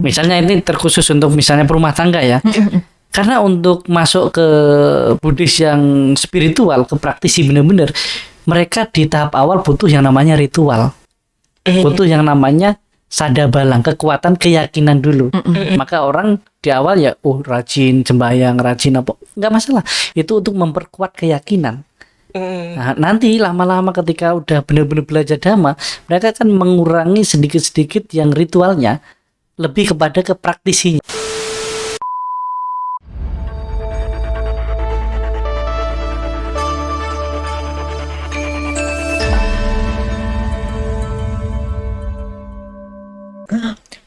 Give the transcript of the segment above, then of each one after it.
Misalnya ini terkhusus untuk misalnya rumah tangga ya. Karena untuk masuk ke Buddhis yang spiritual, ke praktisi benar-benar, mereka di tahap awal butuh yang namanya ritual. Butuh yang namanya sadabalang, kekuatan keyakinan dulu. Maka orang di awal ya rajin sembahyang, rajin apa, enggak masalah. Itu untuk memperkuat keyakinan. Nah, nanti lama-lama ketika udah benar-benar belajar dhamma, mereka akan mengurangi sedikit-sedikit yang ritualnya, lebih kepada ke praktisinya.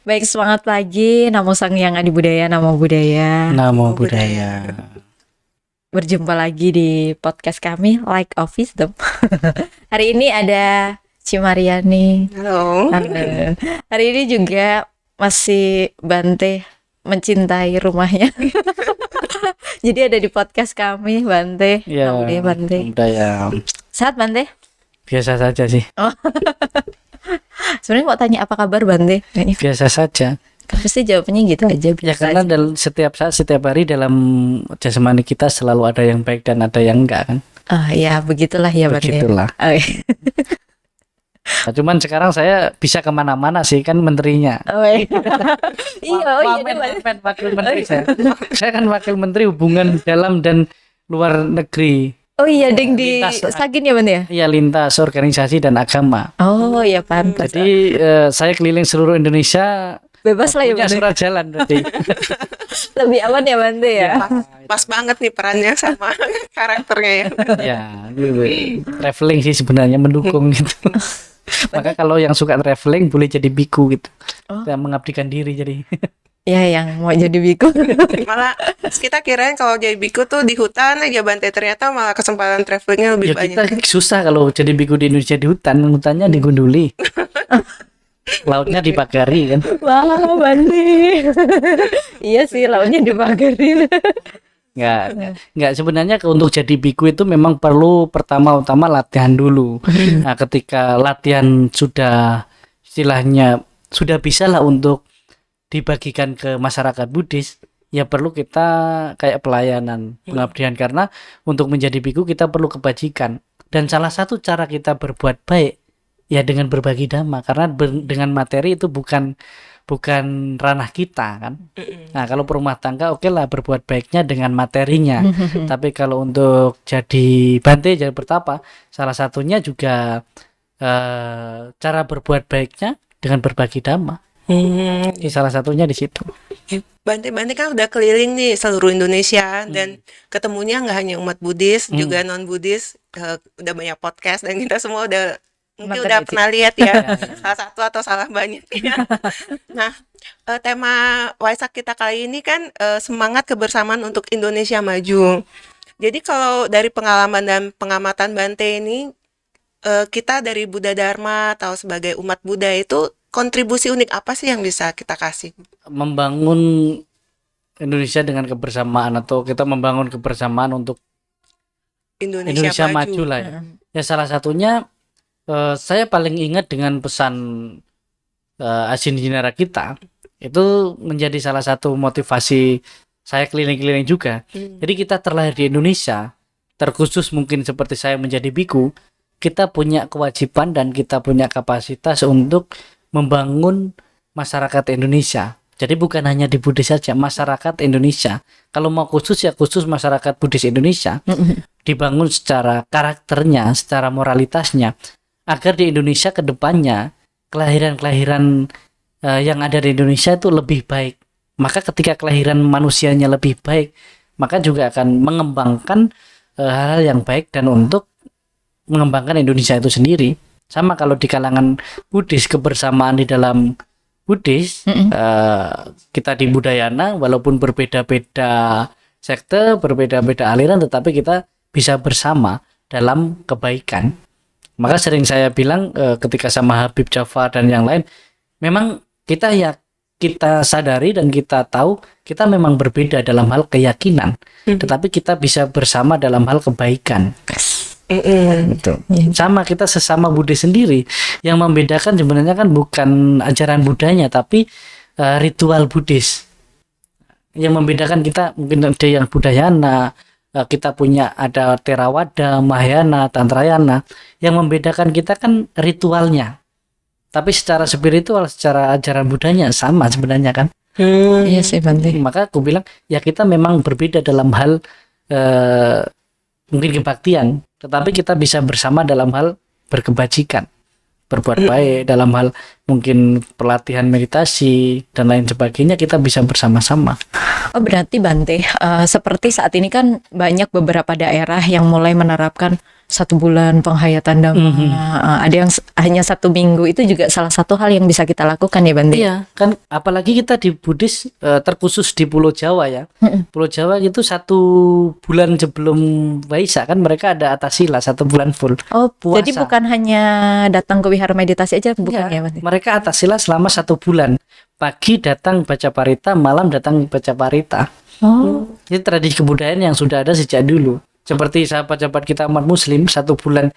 Baik, semangat pagi. Namo Sang Hyang Adi Budaya, Namo Buddhaya. Namo Buddhaya. Berjumpa lagi di podcast kami, Like of Wisdom. Hari ini ada Cimariani. Halo. Hari ini juga masih Bante mencintai rumahnya. Jadi ada di podcast kami, Bante. Ya, Namo Buddhaya, Bante. Budaya. Sehat, Bante? Biasa saja sih. Sebenarnya mau tanya apa kabar, Bante? Kayaknya Biasa saja. pasti jawabannya gitu aja. Ya Biasa karena aja. setiap saat, setiap hari dalam jasmani kita selalu ada yang baik dan ada yang enggak kan. Ya begitulah ya, Bante. Begitulah. Oke. Nah, cuman sekarang saya bisa kemana-mana sih kan menterinya. Iya, Wakil menteri saya. Saya kan wakil menteri hubungan dalam dan luar negeri. Oh iya, ding di Lintas. Sagin ya, Bante ya? Iya, lintas organisasi dan agama. Oh ya, pantas. Jadi saya keliling seluruh Indonesia. Bebas lah ya, Punya Bante. surat jalan berarti. Lebih aman ya, Bante ya. Pas banget nih perannya sama karakternya ya. Ya, traveling sih sebenarnya mendukung gitu. Maka kalau yang suka traveling boleh jadi biku gitu. Dan mengabdikan diri jadi. Ya, yang mau jadi biku. Malah kita kirain kalau jadi biku tuh di hutan aja Bante, ternyata malah kesempatan travelingnya lebih Ya banyak. kita susah kalau jadi biku di Indonesia di hutan, hutannya digunduli. Lautnya dipagari kan. Wah, Bante. Iya sih, lautnya dibagarin. Enggak sebenarnya untuk jadi biku itu memang perlu pertama-tama latihan dulu. Nah, ketika latihan sudah istilahnya sudah bisa lah untuk dibagikan ke masyarakat Buddhis, ya perlu kita kayak pelayanan, pengabdian, karena untuk menjadi biku kita perlu kebajikan. Dan salah satu cara kita berbuat baik ya dengan berbagi dhamma, karena dengan materi itu bukan ranah kita kan. Nah, kalau perumah tangga oke lah berbuat baiknya dengan materinya. Tapi kalau untuk jadi Bante, jadi bertapa, salah satunya juga cara berbuat baiknya dengan berbagi dhamma. Ini salah satunya di situ. Bante kan udah keliling nih seluruh Indonesia dan ketemunya nggak hanya umat Buddhis, juga non Buddhis. Udah banyak podcast dan kita semua mungkin udah pernah lihat ya, salah satu atau salah banyak ya. Nah, tema Waisak kita kali ini kan semangat kebersamaan untuk Indonesia maju. Jadi kalau dari pengalaman dan pengamatan Bante ini, kita dari Buddha Dharma atau sebagai umat Buddha itu kontribusi unik apa sih yang bisa kita kasih? Membangun Indonesia dengan kebersamaan, atau kita membangun kebersamaan untuk Indonesia maju lah ya. Ya salah satunya saya paling ingat dengan pesan Ajahn Jinara kita, itu menjadi salah satu motivasi saya keliling-keliling juga. Jadi kita terlahir di Indonesia, terkhusus mungkin seperti saya menjadi biku, kita punya kewajiban dan kita punya kapasitas untuk membangun masyarakat Indonesia. Jadi bukan hanya di Buddhis saja, masyarakat Indonesia. Kalau mau khusus ya khusus masyarakat Buddhis Indonesia. Dibangun secara karakternya, secara moralitasnya, agar di Indonesia ke depannya kelahiran-kelahiran yang ada di Indonesia itu lebih baik. Maka ketika kelahiran manusianya lebih baik, maka juga akan mengembangkan hal-hal yang baik dan untuk mengembangkan Indonesia itu sendiri. Sama kalau di kalangan Buddhis, kebersamaan di dalam Buddhis, kita di Budayana walaupun berbeda-beda sekte, berbeda-beda aliran, tetapi kita bisa bersama dalam kebaikan. Maka sering saya bilang ketika sama Habib Jafar dan yang lain, memang kita sadari dan kita tahu kita memang berbeda dalam hal keyakinan, tetapi kita bisa bersama dalam hal kebaikan. Gitu. Sama kita sesama Buddhis sendiri, yang membedakan sebenarnya kan bukan ajaran Buddhanya, tapi ritual Buddhis. Yang membedakan kita mungkin ada yang Budayana, kita punya ada Theravada, Mahayana, Tantrayana. Yang membedakan kita kan ritualnya. Tapi secara spiritual, secara ajaran Buddhanya sama sebenarnya kan. Iya sih Bante. Maka aku bilang ya kita memang berbeda dalam hal mungkin kebaktian, tetapi kita bisa bersama dalam hal berkebajikan, berbuat baik, dalam hal mungkin pelatihan meditasi dan lain sebagainya, kita bisa bersama-sama. Oh berarti Bante, seperti saat ini kan banyak beberapa daerah yang mulai menerapkan 1 bulan penghayatan Dhamma. Ada yang hanya 1 minggu, itu juga salah satu hal yang bisa kita lakukan ya Bante. Iya kan, apalagi kita di Buddhis terkhusus di Pulau Jawa ya. Pulau Jawa itu 1 bulan sebelum Waisak kan mereka ada atasila 1 bulan full. Oh puasa. jadi bukan hanya datang ke wihara meditasi aja, bukan ya Bante? Mereka atasila selama 1 bulan. Pagi datang baca parita, malam datang baca parita. Oh. Ini tradisi kebudayaan yang sudah ada sejak dulu. Seperti sahabat-sahabat kita umat muslim 1 bulan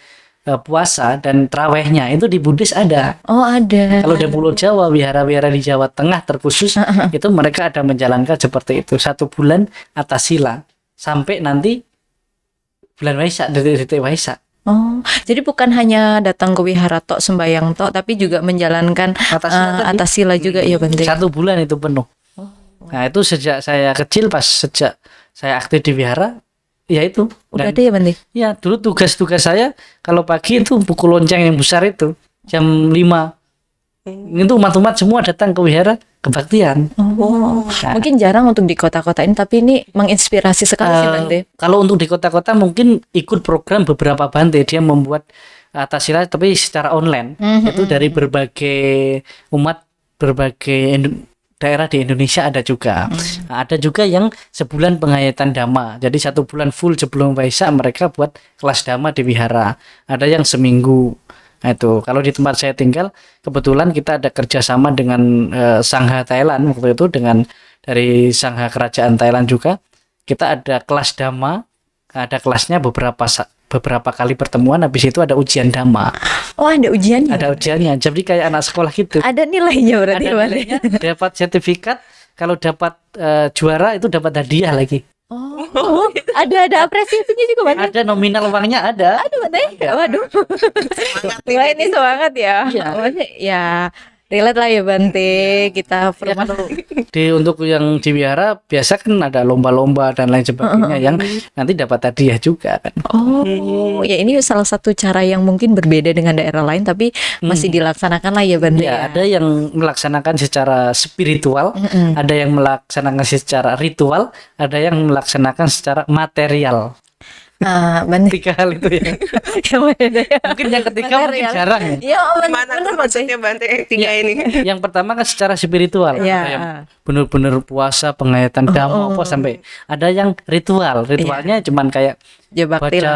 puasa dan trawehnya itu di Buddhis ada. Oh ada. Kalau di Pulau Jawa, wihara-wihara di Jawa Tengah terkhusus itu mereka ada menjalankan seperti itu 1 bulan atasila sampai nanti bulan Waisak, detik-detik Waisak. Oh, jadi bukan hanya datang ke wihara tok sembayang tok, tapi juga menjalankan atasila juga ya Bante. 1 bulan itu penuh. Nah itu sejak saya kecil, sejak saya aktif di wihara, ya itu. Udah ada ya Bante? Ya dulu tugas-tugas saya kalau pagi itu pukul lonceng yang besar itu jam 5. Itu umat-umat semua datang ke wihara kebaktian. Oh, mungkin jarang untuk di kota-kota ini, tapi ini menginspirasi sekali sih Bante. Kalau untuk di kota-kota mungkin ikut program beberapa Bante, dia membuat atasila tapi secara online. Itu dari berbagai umat, berbagai daerah di Indonesia ada juga. Nah, ada juga yang sebulan penghayatan Dhamma. Jadi 1 bulan full sebelum Waisak mereka buat kelas Dhamma di wihara. Ada yang seminggu. Nah itu kalau di tempat saya tinggal kebetulan kita ada kerjasama dengan Sangha Thailand waktu itu, dengan dari Sangha Kerajaan Thailand juga. Kita ada kelas Dhamma, ada kelasnya beberapa kali pertemuan, habis itu ada ujian Dhamma. Oh ada ujiannya? Ada ujiannya, jadi kayak anak sekolah gitu. Ada nilainya berarti ada nilainya, dapat sertifikat, kalau dapat juara itu dapat hadiah lagi. Oh, ada apresiasinya juga Bante? Ada nominal uangnya ada. Ada Bante? Waduh. Wah ini semangat ya. Iya. Maksudnya, ya relate lah ya Bante, kita Untuk yang di wihara biasa kan ada lomba-lomba dan lain sebagainya yang nanti dapat hadiah juga kan. Oh, ya ini salah satu cara yang mungkin berbeda dengan daerah lain tapi masih dilaksanakan lah ya Bante. Ya, ada yang melaksanakan secara spiritual, ada yang melaksanakan secara ritual, ada yang melaksanakan secara material. Bante. 3 hal itu ya. Mungkin yang ketiga mungkin jarang ya. Ya, Gimana tuh maksudnya Bante 3 ini? Yang pertama kan secara spiritual, Ya. ada yang benar-benar puasa penghayatan Dhamma apa sampai ada yang ritual. Ritualnya cuman kayak baca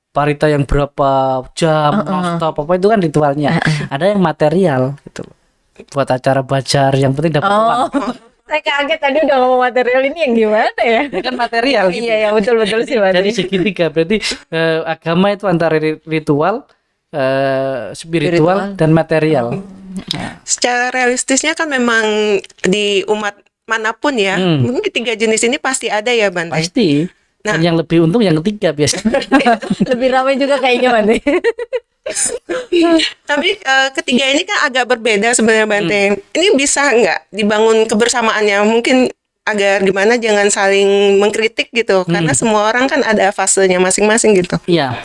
parita yang berapa jam, non-stop apa itu kan ritualnya. Ada yang material gitu. Buat acara bazar yang penting dapat uang. Saya kaget tadi udah ngomong material, ini yang gimana ya? Ya kan material gitu. Iya, betul sih Bante. Jadi segitiga berarti agama itu antara ritual, spiritual dan material. Secara realistisnya kan memang di umat manapun ya, mungkin 3 jenis ini pasti ada ya Bante. Pasti. Dan yang lebih untung yang ketiga biasanya. Lebih ramai juga kayaknya Bante. Tapi ketiga ini kan agak berbeda sebenarnya Bante. Ini bisa nggak dibangun kebersamaannya? Mungkin agar gimana jangan saling mengkritik gitu, karena semua orang kan ada fasenya masing-masing gitu. Iya,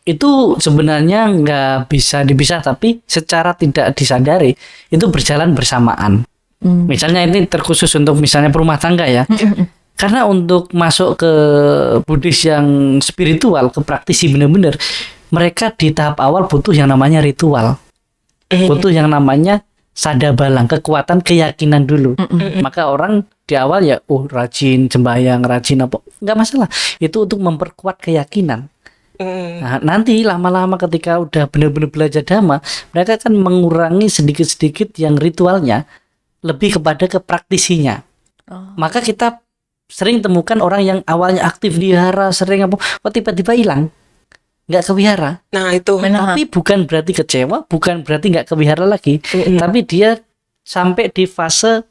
itu sebenarnya nggak bisa dipisah, tapi secara tidak disadari itu berjalan bersamaan. Misalnya ini terkhusus untuk misalnya perumah tangga ya. Karena untuk masuk ke Buddhis yang spiritual, ke praktisi benar-benar, mereka di tahap awal butuh yang namanya ritual. Butuh yang namanya sadabalang, kekuatan keyakinan dulu. Maka orang di awal ya rajin sembahyang, rajin apa, nggak masalah. Itu untuk memperkuat keyakinan. Nah, nanti lama-lama ketika udah benar-benar belajar Dhamma, mereka akan mengurangi sedikit-sedikit yang ritualnya, lebih kepada ke praktisinya. Maka kita sering temukan orang yang awalnya aktif di wihara, sering apa, kok tiba-tiba hilang, nggak ke wihara. Nah itu. Tapi bukan berarti kecewa, bukan berarti nggak ke wihara lagi, tapi dia sampai di fase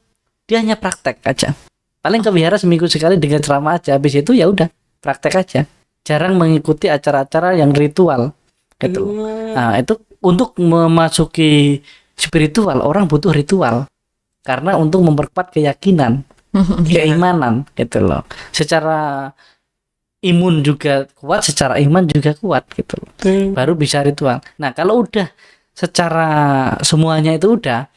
dia hanya praktek aja. Paling ke wihara seminggu sekali dengan ceramah aja. Habis itu ya udah praktek aja. Jarang mengikuti acara-acara yang ritual gitu loh. Nah, itu untuk memasuki spiritual orang butuh ritual. Karena untuk memperkuat keyakinan, keimanan gitu loh. Secara imun juga kuat, secara iman juga kuat gitu loh. Baru bisa ritual. Nah, kalau udah secara semuanya itu udah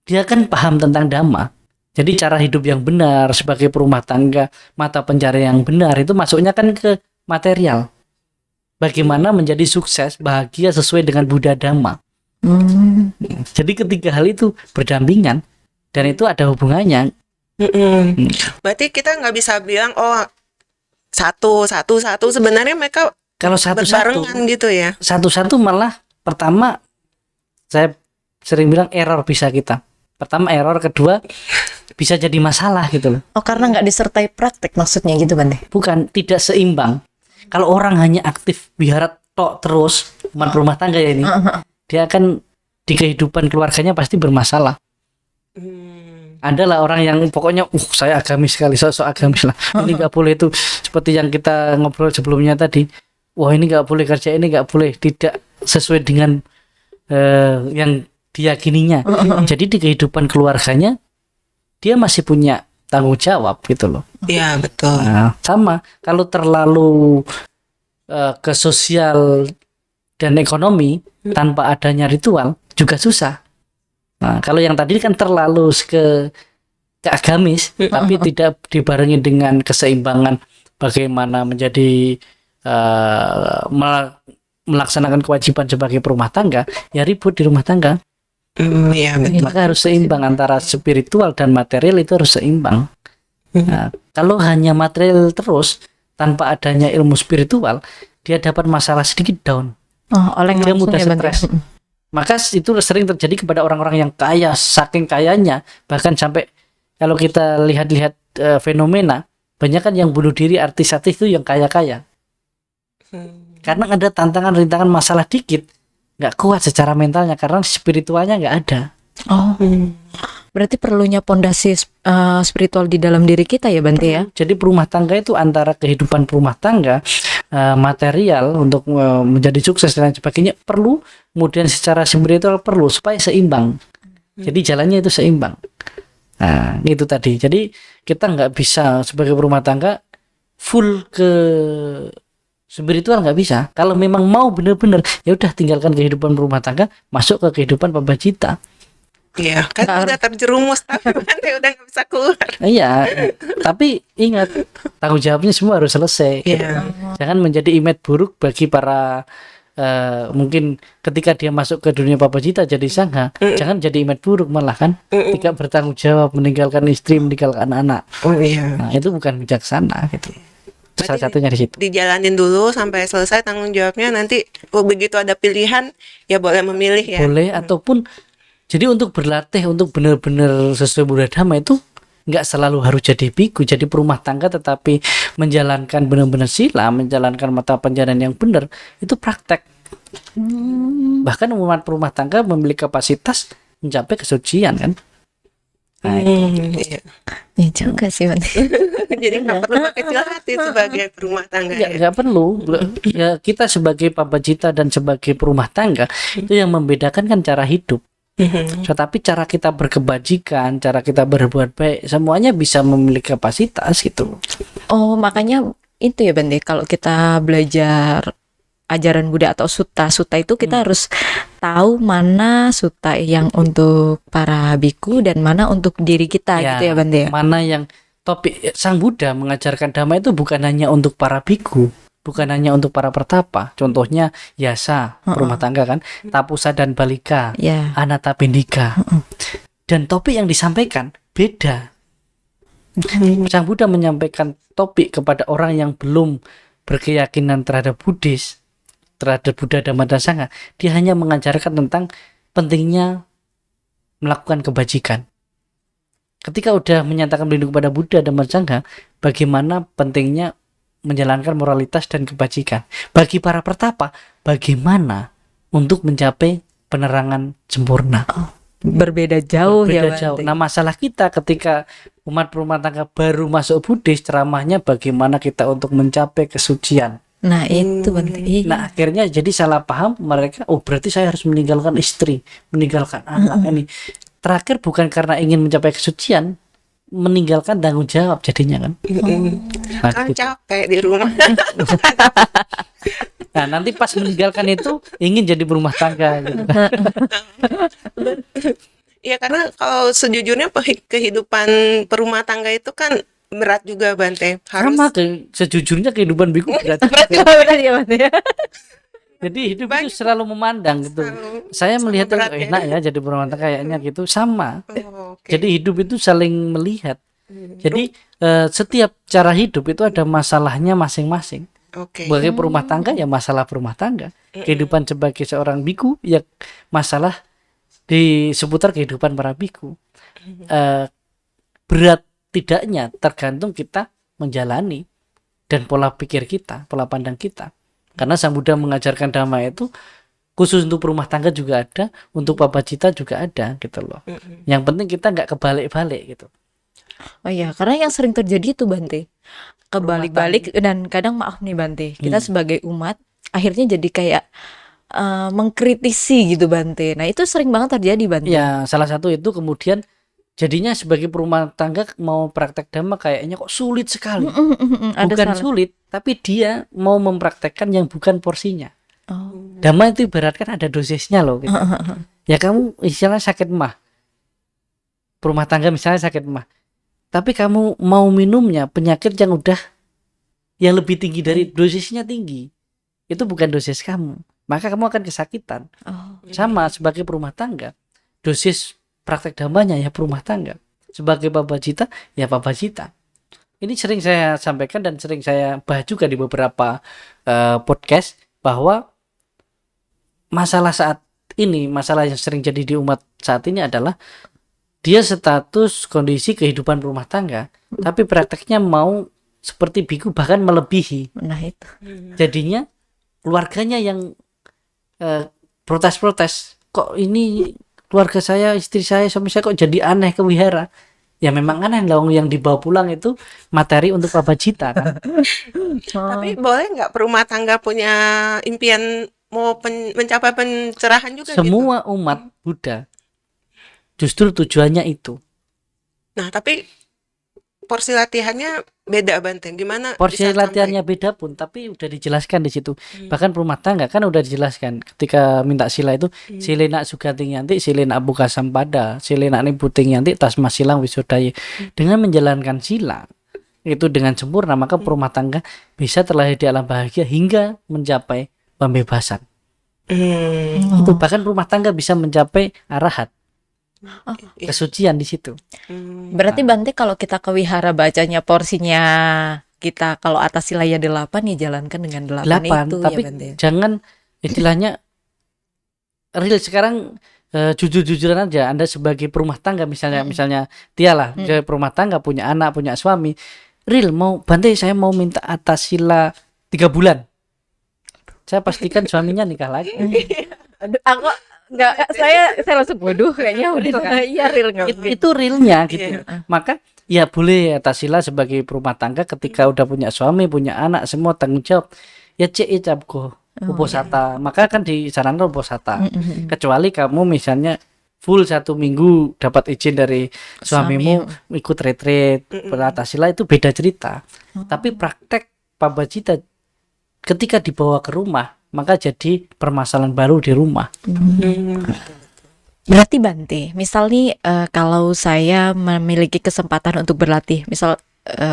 dia kan paham tentang dhamma. Jadi cara hidup yang benar sebagai perumah tangga, mata pencarian yang benar itu masuknya kan ke material. Bagaimana menjadi sukses, bahagia sesuai dengan Buddha Dhamma. Jadi ketiga hal itu berdampingan dan itu ada hubungannya. Berarti kita nggak bisa bilang satu sebenarnya mereka Kalau satu-satu berbarengan gitu ya. Satu-satu malah pertama saya sering bilang error bisa kita. Pertama error, kedua bisa jadi masalah gitu loh. Oh, karena nggak disertai praktek maksudnya gitu Bante? Bukan, tidak seimbang. Kalau orang hanya aktif wihara tok terus rumah tangga ya ini, dia akan di kehidupan keluarganya pasti bermasalah. Adalah orang yang pokoknya saya agamis sekali, sosok agamis lah. Ini nggak boleh, itu seperti yang kita ngobrol sebelumnya tadi. Wah, ini nggak boleh kerja, ini nggak boleh, tidak sesuai dengan yang diyakininya. Jadi di kehidupan keluarganya dia masih punya tanggung jawab gitu loh. Iya, betul. Nah, sama kalau terlalu ke sosial dan ekonomi tanpa adanya ritual juga susah. Nah, kalau yang tadi kan terlalu ke agamis tapi tidak dibarengi dengan keseimbangan bagaimana menjadi melaksanakan kewajiban sebagai perumah tangga, ya ribut di rumah tangga. Iya, betul. Maka harus seimbang antara spiritual dan material, itu harus seimbang. Nah, kalau hanya material terus tanpa adanya ilmu spiritual, dia dapat masalah sedikit down. Dia mudah stres. Maka itu sering terjadi kepada orang-orang yang kaya, saking kayanya bahkan sampai kalau kita lihat-lihat fenomena, banyak kan yang bunuh diri artis-artis itu yang kaya-kaya. Karena ada tantangan, rintangan, masalah dikit, nggak kuat secara mentalnya karena spiritualnya nggak ada. Berarti perlunya pondasi spiritual di dalam diri kita ya Bante ya. Jadi perumah tangga itu antara kehidupan perumah tangga, material untuk menjadi sukses dan sebagainya perlu, kemudian secara spiritual perlu supaya seimbang. Jadi jalannya itu seimbang. Nah, itu tadi. Jadi kita nggak bisa sebagai perumah tangga full ke spiritual, nggak bisa. Kalau memang mau benar-benar, ya udah tinggalkan kehidupan berumah tangga, masuk ke kehidupan pabacita. Iya, kan udah terjerumus tapi udah nggak bisa keluar. Iya, tapi ingat tanggung jawabnya semua harus selesai. Iya. Jangan menjadi image buruk bagi para mungkin ketika dia masuk ke dunia pabacita jadi sangha, jangan jadi image buruk malah kan. Tidak bertanggung jawab, meninggalkan istri, meninggalkan anak. Oh iya. Nah, itu bukan bijaksana gitu. Salah satunya di situ. Dijalanin dulu sampai selesai tanggung jawabnya, nanti begitu ada pilihan ya boleh memilih ya. Boleh, ataupun jadi untuk berlatih untuk benar-benar sesuai Buddha Dhamma itu nggak selalu harus jadi biku, jadi perumah tangga, tetapi menjalankan benar-benar sila, menjalankan mata pencarian yang benar itu praktek. Bahkan umat perumah tangga memiliki kapasitas mencapai kesucian kan. Nah, Iya. Ya juga sih Bante. Jadi nggak perlu kecil hati sebagai perumah tangga ya. nggak perlu. Ya, kita sebagai pabacita dan sebagai perumah tangga itu yang membedakan kan cara hidup. Tetapi cara kita berkebajikan, cara kita berbuat baik, semuanya bisa memiliki kapasitas gitu. Oh, makanya itu ya Bante, kalau kita belajar ajaran Buddha atau sutta itu kita harus tahu mana sutta yang untuk para biku dan mana untuk diri kita gitu ya Bante ya. Mana yang topik Sang Buddha mengajarkan Dhamma itu bukan hanya untuk para biku, bukan hanya untuk para pertapa. Contohnya yasa, rumah tangga kan, tapusa dan balika, anatapindika. Dan topik yang disampaikan beda. Sang Buddha menyampaikan topik kepada orang yang belum berkeyakinan terhadap Buddhis, terhadap Buddha, Dhamma, dan Sangha. Dia hanya mengajarkan tentang pentingnya melakukan kebajikan. Ketika udah menyatakan berlindung kepada Buddha, Dhamma, Sangha, bagaimana pentingnya menjalankan moralitas dan kebajikan. Bagi para pertapa, bagaimana untuk mencapai penerangan sempurna. berbeda jauh ya Berbeda jauh. Bante. Nah, masalah kita ketika umat berumah tangga baru masuk Buddhis, ceramahnya bagaimana kita untuk mencapai kesucian. Nah itu Bante. Iya. Nah, akhirnya jadi salah paham mereka, oh berarti saya harus meninggalkan istri, meninggalkan anak ini. Terakhir bukan karena ingin mencapai kesucian, meninggalkan tanggung jawab jadinya kan. Nah, Kan gitu. capek di rumah. Nah, nanti pas meninggalkan itu ingin jadi berumah tangga gitu. Iya, karena kalau sejujurnya kehidupan perumah tangga itu kan berat juga Bante. Harus Sama sejujurnya kehidupan biku berat. Benar ya Bante. Jadi hidup itu Banyak. selalu memandang gitu. Selalu Saya melihat berat oh, ya. enak ya jadi berumah tangga kayaknya gitu, sama. Oh, oke. Jadi hidup itu saling melihat. Jadi setiap cara hidup itu ada masalahnya masing-masing. Oke. Sebagai perumah tangga ya masalah perumah tangga. Kehidupan sebagai seorang biku ya masalah di seputar kehidupan para biku. Berat tidaknya tergantung kita menjalani dan pola pikir kita, pola pandang kita. Karena Sang Buddha mengajarkan dhamma itu khusus untuk perumah tangga juga ada, untuk pabacita juga ada gitu loh. Yang penting kita nggak kebalik-balik gitu. Oh iya, karena yang sering terjadi itu Bante, kebalik-balik, dan kadang maaf nih Bante, kita sebagai umat akhirnya jadi kayak mengkritisi gitu Bante. Nah itu sering banget terjadi Bante. Ya, salah satu itu kemudian jadinya sebagai perumah tangga mau praktek dhamma kayaknya kok sulit sekali. Ada Bukan salah. sulit, tapi dia mau mempraktekkan yang bukan porsinya. Oh. Dhamma itu ibaratkan ada dosisnya loh gitu. Ya kamu istilahnya sakit mah. Perumah tangga misalnya sakit mah. Tapi kamu mau minumnya penyakit yang udah yang lebih tinggi dari dosisnya tinggi. Itu bukan dosis kamu. Maka kamu akan kesakitan. Oh. Sama sebagai perumah tangga. Dosis praktek dhammanya ya perumah tangga. Sebagai pabacita ya pabacita. Ini sering saya sampaikan dan sering saya bahas juga di beberapa podcast bahwa masalah saat ini, masalah yang sering jadi di umat saat ini adalah dia status kondisi kehidupan rumah tangga, tapi prakteknya mau seperti biku bahkan melebihi. Nah itu. Jadinya keluarganya yang protes-protes, kok ini keluarga saya, istri saya, suami saya kok jadi aneh ke wihara. Ya memang aneh dong, yang dibawa pulang itu materi untuk pabacita kan. Tapi boleh nggak perumah tangga punya impian mau mencapai pencerahan juga gitu? Semua umat Buddha justru tujuannya itu. Nah, tapi porsi latihannya beda Bante. Gimana Porsi bisa latihannya beda pun, tapi udah dijelaskan di situ. Bahkan perumah tangga kan udah dijelaskan ketika minta sila itu silena sugating yanti, silena buka sampada, silena nibuting yanti, tasma silang wisodaya. Dengan menjalankan sila itu dengan sempurna, maka perumah tangga bisa terlahir di alam bahagia hingga mencapai pembebasan. sampai? Itu bahkan rumah tangga bisa mencapai arahat, kesucian di situ. Berarti Bante kalau kita ke wihara bacanya porsinya kita kalau atas sila ya 8 ya jalankan dengan 8 itu Tapi ya Bante. jangan istilahnya real sekarang. Jujur-jujuran aja, Anda sebagai perumah tangga misalnya dia lah sebagai perumah tangga, punya anak, punya suami, real mau Bante saya mau minta atas sila 3 bulan, saya pastikan suaminya nikah lagi. Aduh, aku enggak, saya langsung waduh kayaknya udah iya real enggak. Itu realnya gitu. Maka ya boleh atas sila sebagai perumah tangga ketika udah punya suami, punya anak, semua tanggung jawab ya capko uposata. Maka kan disarankan uposata. Kecuali kamu misalnya full 1 minggu dapat izin dari suamimu ikut retreat atas sila, itu beda cerita. Tapi praktek pabacita ketika dibawa ke rumah maka jadi permasalahan baru di rumah. Berarti Bante, misal nih kalau saya memiliki kesempatan untuk berlatih, misal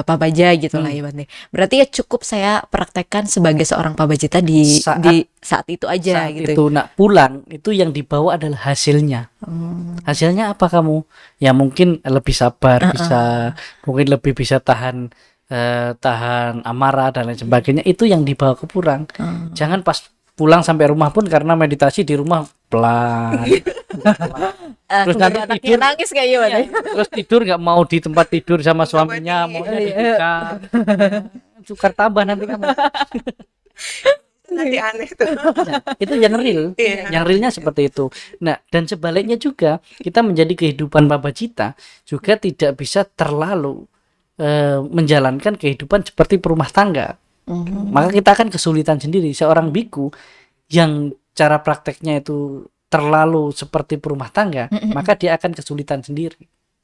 pabaja gitu lah ya Bante. Berarti ya cukup saya praktekkan sebagai seorang pabajita di saat itu aja Saat gitu. itu nak pulang itu yang dibawa adalah hasilnya. Hasilnya apa kamu? Ya mungkin lebih sabar, mungkin lebih bisa tahan amarah dan lain sebagainya. Itu yang dibawa ke pulang. Jangan pas pulang sampai rumah pun karena meditasi di rumah pelan. Terus nanti tidur nangis kayaknya Bante. Terus tidur nggak mau di tempat tidur sama suaminya, maunya di tikar. Sukar tambah nanti kamu. nanti aneh tuh. Nah, itu yang real. Iya. Yang realnya seperti itu. Nah, dan sebaliknya juga kita menjadi kehidupan babacita juga tidak bisa terlalu menjalankan kehidupan seperti perumah tangga. Maka kita akan kesulitan sendiri. Seorang biku yang cara prakteknya itu terlalu seperti perumah tangga, maka dia akan kesulitan sendiri.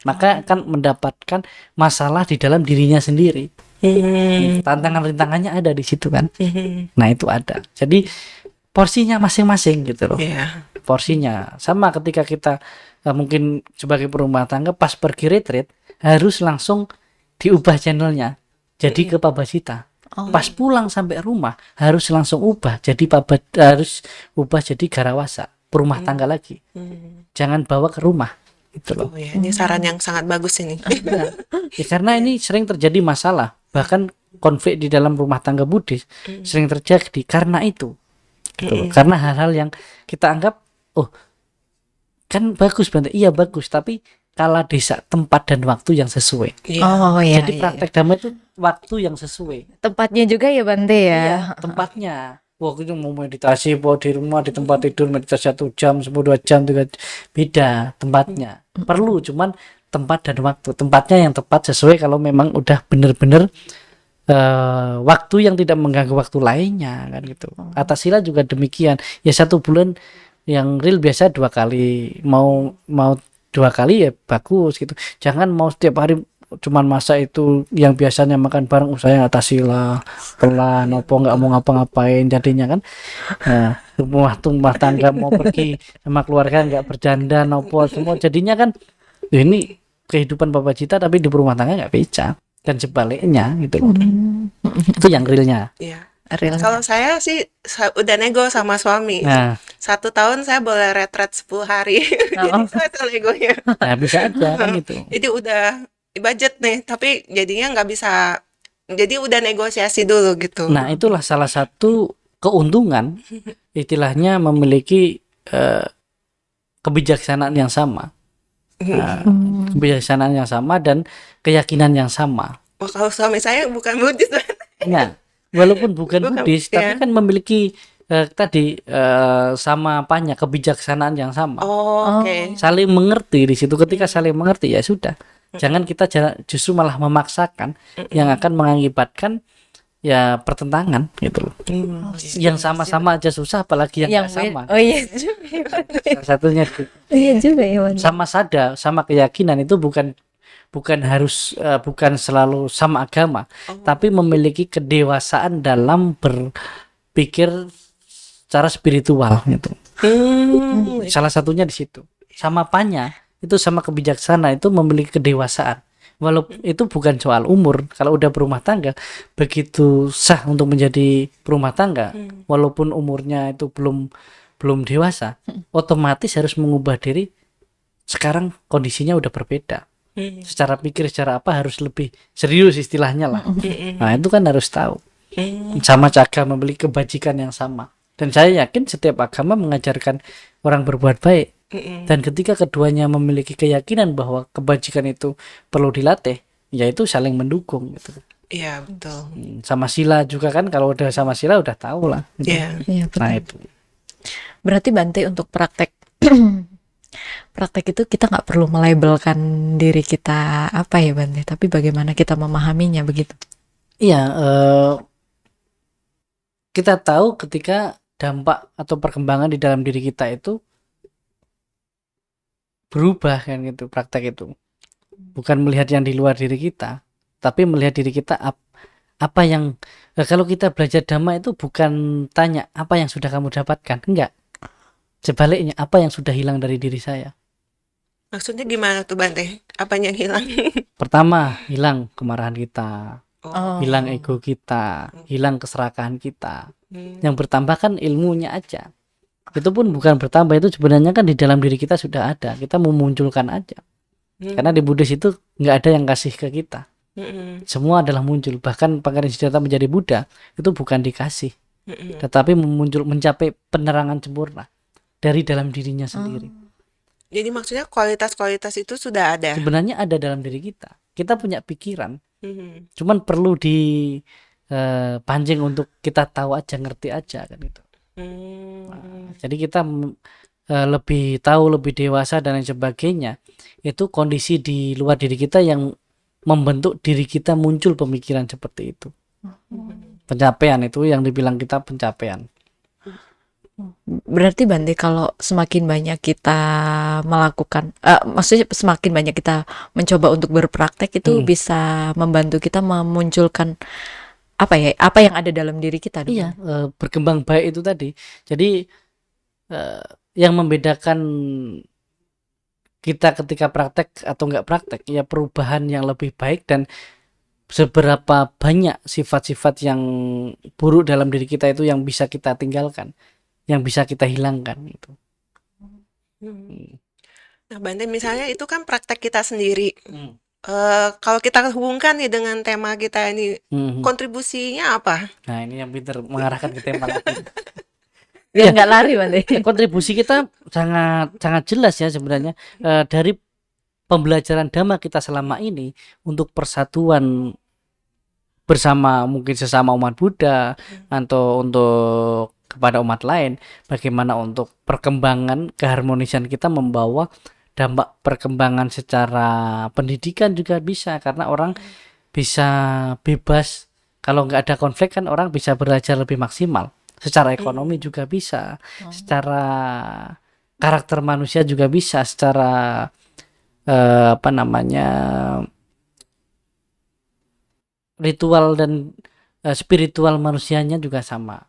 Maka akan mendapatkan masalah di dalam dirinya sendiri. Tantangan-rintangannya ada di situ kan. Nah, itu ada. Jadi porsinya masing-masing gitu loh. Iya. Porsinya sama ketika kita mungkin sebagai perumah tangga pas pergi retreat harus langsung diubah channelnya jadi ke babacita. Pas pulang sampai rumah harus langsung ubah jadi harus ubah jadi garawasa, perumah tangga lagi. Jangan bawa ke rumah gitu loh. Oh ya, ini saran yang sangat bagus ini. Ya, karena ini sering terjadi masalah, bahkan konflik di dalam rumah tangga Buddhis sering terjadi karena itu. Gitu loh. Karena hal-hal yang kita anggap oh kan bagus banget. Iya bagus, tapi kala desa, tempat dan waktu yang sesuai. Iya. Oh iya. Jadi praktek dhamma itu waktu yang sesuai. Tempatnya juga ya Bante ya. Iya, tempatnya. Wah, itu mau meditasi, mau di rumah, di tempat tidur meditasi 1 jam, 2 jam, 3 beda tempatnya. Perlu cuman tempat dan waktu. Tempatnya yang tepat sesuai kalau memang udah bener-bener waktu yang tidak mengganggu waktu lainnya kan gitu. Atas sila juga demikian. Ya 1 bulan yang real biasa 2 kali. Mau 2 kali ya bagus gitu. Jangan mau setiap hari cuman masa itu yang biasanya makan bareng usahanya atas sila pelan opo nggak mau ngapa-ngapain jadinya kan rumah tangga mau pergi sama keluarga nggak berjanda nopo semua jadinya kan ini kehidupan babacita tapi di rumah tangga nggak bisa dan sebaliknya gitu loh. Itu yang realnya. Iya. Real. Kalau saya sih udah nego sama suami. Nah 1 tahun saya boleh retret 10 hari. Jadi saya tuh negonya. bisa aja kan gitu. Jadi udah budget nih, tapi jadinya nggak bisa. Jadi udah negosiasi dulu gitu. Nah itulah salah satu keuntungan istilahnya memiliki kebijaksanaan yang sama. Kebijaksanaan yang sama dan keyakinan yang sama. Wah, kalau suami saya bukan Buddhis. Nah, walaupun bukan Buddhis, iya. tapi kan memiliki tadi sama apanya kebijaksanaan yang sama. Oh, oke. Saling mengerti di situ. Ketika saling mengerti ya sudah. Jangan kita justru malah memaksakan yang akan mengakibatkan ya pertentangan gitu loh. Yang sama-sama aja susah apalagi yang nggak sama. Oh iya juga. Salah satunya Iya juga ya Bante. sama sadar, sama keyakinan itu bukan harus bukan selalu sama agama, tapi memiliki kedewasaan dalam berpikir secara spiritual gitu. Salah satunya di situ. Sama apanya itu sama kebijaksanaan itu memiliki kedewasaan. Walaupun itu bukan soal umur, kalau udah berumah tangga begitu sah untuk menjadi berumah tangga, walaupun umurnya itu belum dewasa, otomatis harus mengubah diri. Sekarang kondisinya udah berbeda. Secara pikir, secara apa harus lebih serius istilahnya lah. Nah itu kan harus tahu. Sama agama memiliki kebajikan yang sama. Dan saya yakin setiap agama mengajarkan orang berbuat baik. Dan ketika keduanya memiliki keyakinan bahwa kebajikan itu perlu dilatih, yaitu saling mendukung gitu. Iya, betul. Sama sila juga kan, kalau udah sama sila udah tahu lah gitu. Iya. Iya, betul. Nah itu Berarti Bante untuk praktek praktek itu kita nggak perlu melabelkan diri kita apa ya Bante, tapi bagaimana kita memahaminya begitu. iya, kita tahu ketika dampak atau perkembangan di dalam diri kita itu berubah kan gitu. Praktek itu bukan melihat yang di luar diri kita, tapi melihat diri kita apa yang kalau kita belajar dhamma itu bukan tanya apa yang sudah kamu dapatkan, enggak, sebaliknya apa yang sudah hilang dari diri saya. Maksudnya gimana tuh Bante? Apanya yang hilang? Pertama, hilang kemarahan kita, Oh. hilang ego kita, hilang keserakahan kita. Hmm. Yang bertambah kan ilmunya aja. Itu pun bukan bertambah, itu sebenarnya kan di dalam diri kita sudah ada. Kita memunculkan aja. Karena di Buddhis itu nggak ada yang kasih ke kita. Semua adalah muncul. Bahkan Pangeran Siddhartha menjadi Buddha itu bukan dikasih, tetapi mencapai penerangan sempurna dari dalam dirinya sendiri. Jadi maksudnya kualitas-kualitas itu sudah ada. Sebenarnya ada dalam diri kita. Kita punya pikiran, cuman perlu pancing untuk kita tahu aja, ngerti aja kan itu. Jadi kita lebih tahu, lebih dewasa dan lain sebagainya. Itu kondisi di luar diri kita yang membentuk diri kita muncul pemikiran seperti itu. Pencapaian itu yang dibilang kita pencapaian. Berarti Bante kalau semakin banyak kita melakukan, maksudnya semakin banyak kita mencoba untuk berpraktek itu bisa membantu kita memunculkan apa yang ada dalam diri kita. Iya, berkembang baik itu tadi. Jadi yang membedakan kita ketika praktek atau enggak praktek ya perubahan yang lebih baik dan seberapa banyak sifat-sifat yang buruk dalam diri kita itu yang bisa kita tinggalkan, yang bisa kita hilangkan itu. Nah, Bante misalnya itu kan praktek kita sendiri. Kalau kita hubungkan nih dengan tema kita ini, kontribusinya apa? Nah, ini yang pintar mengarahkan ke tema lagi. Biar nggak lari Bante. Kontribusi kita sangat jelas ya sebenarnya dari pembelajaran Dhamma kita selama ini untuk persatuan bersama mungkin sesama umat Buddha atau untuk kepada umat lain, bagaimana untuk perkembangan keharmonisan kita membawa dampak perkembangan secara pendidikan juga bisa, karena orang bisa bebas, kalau nggak ada konflik kan orang bisa belajar lebih maksimal, secara ekonomi juga bisa, secara karakter manusia juga bisa, secara ritual dan spiritual manusianya juga sama.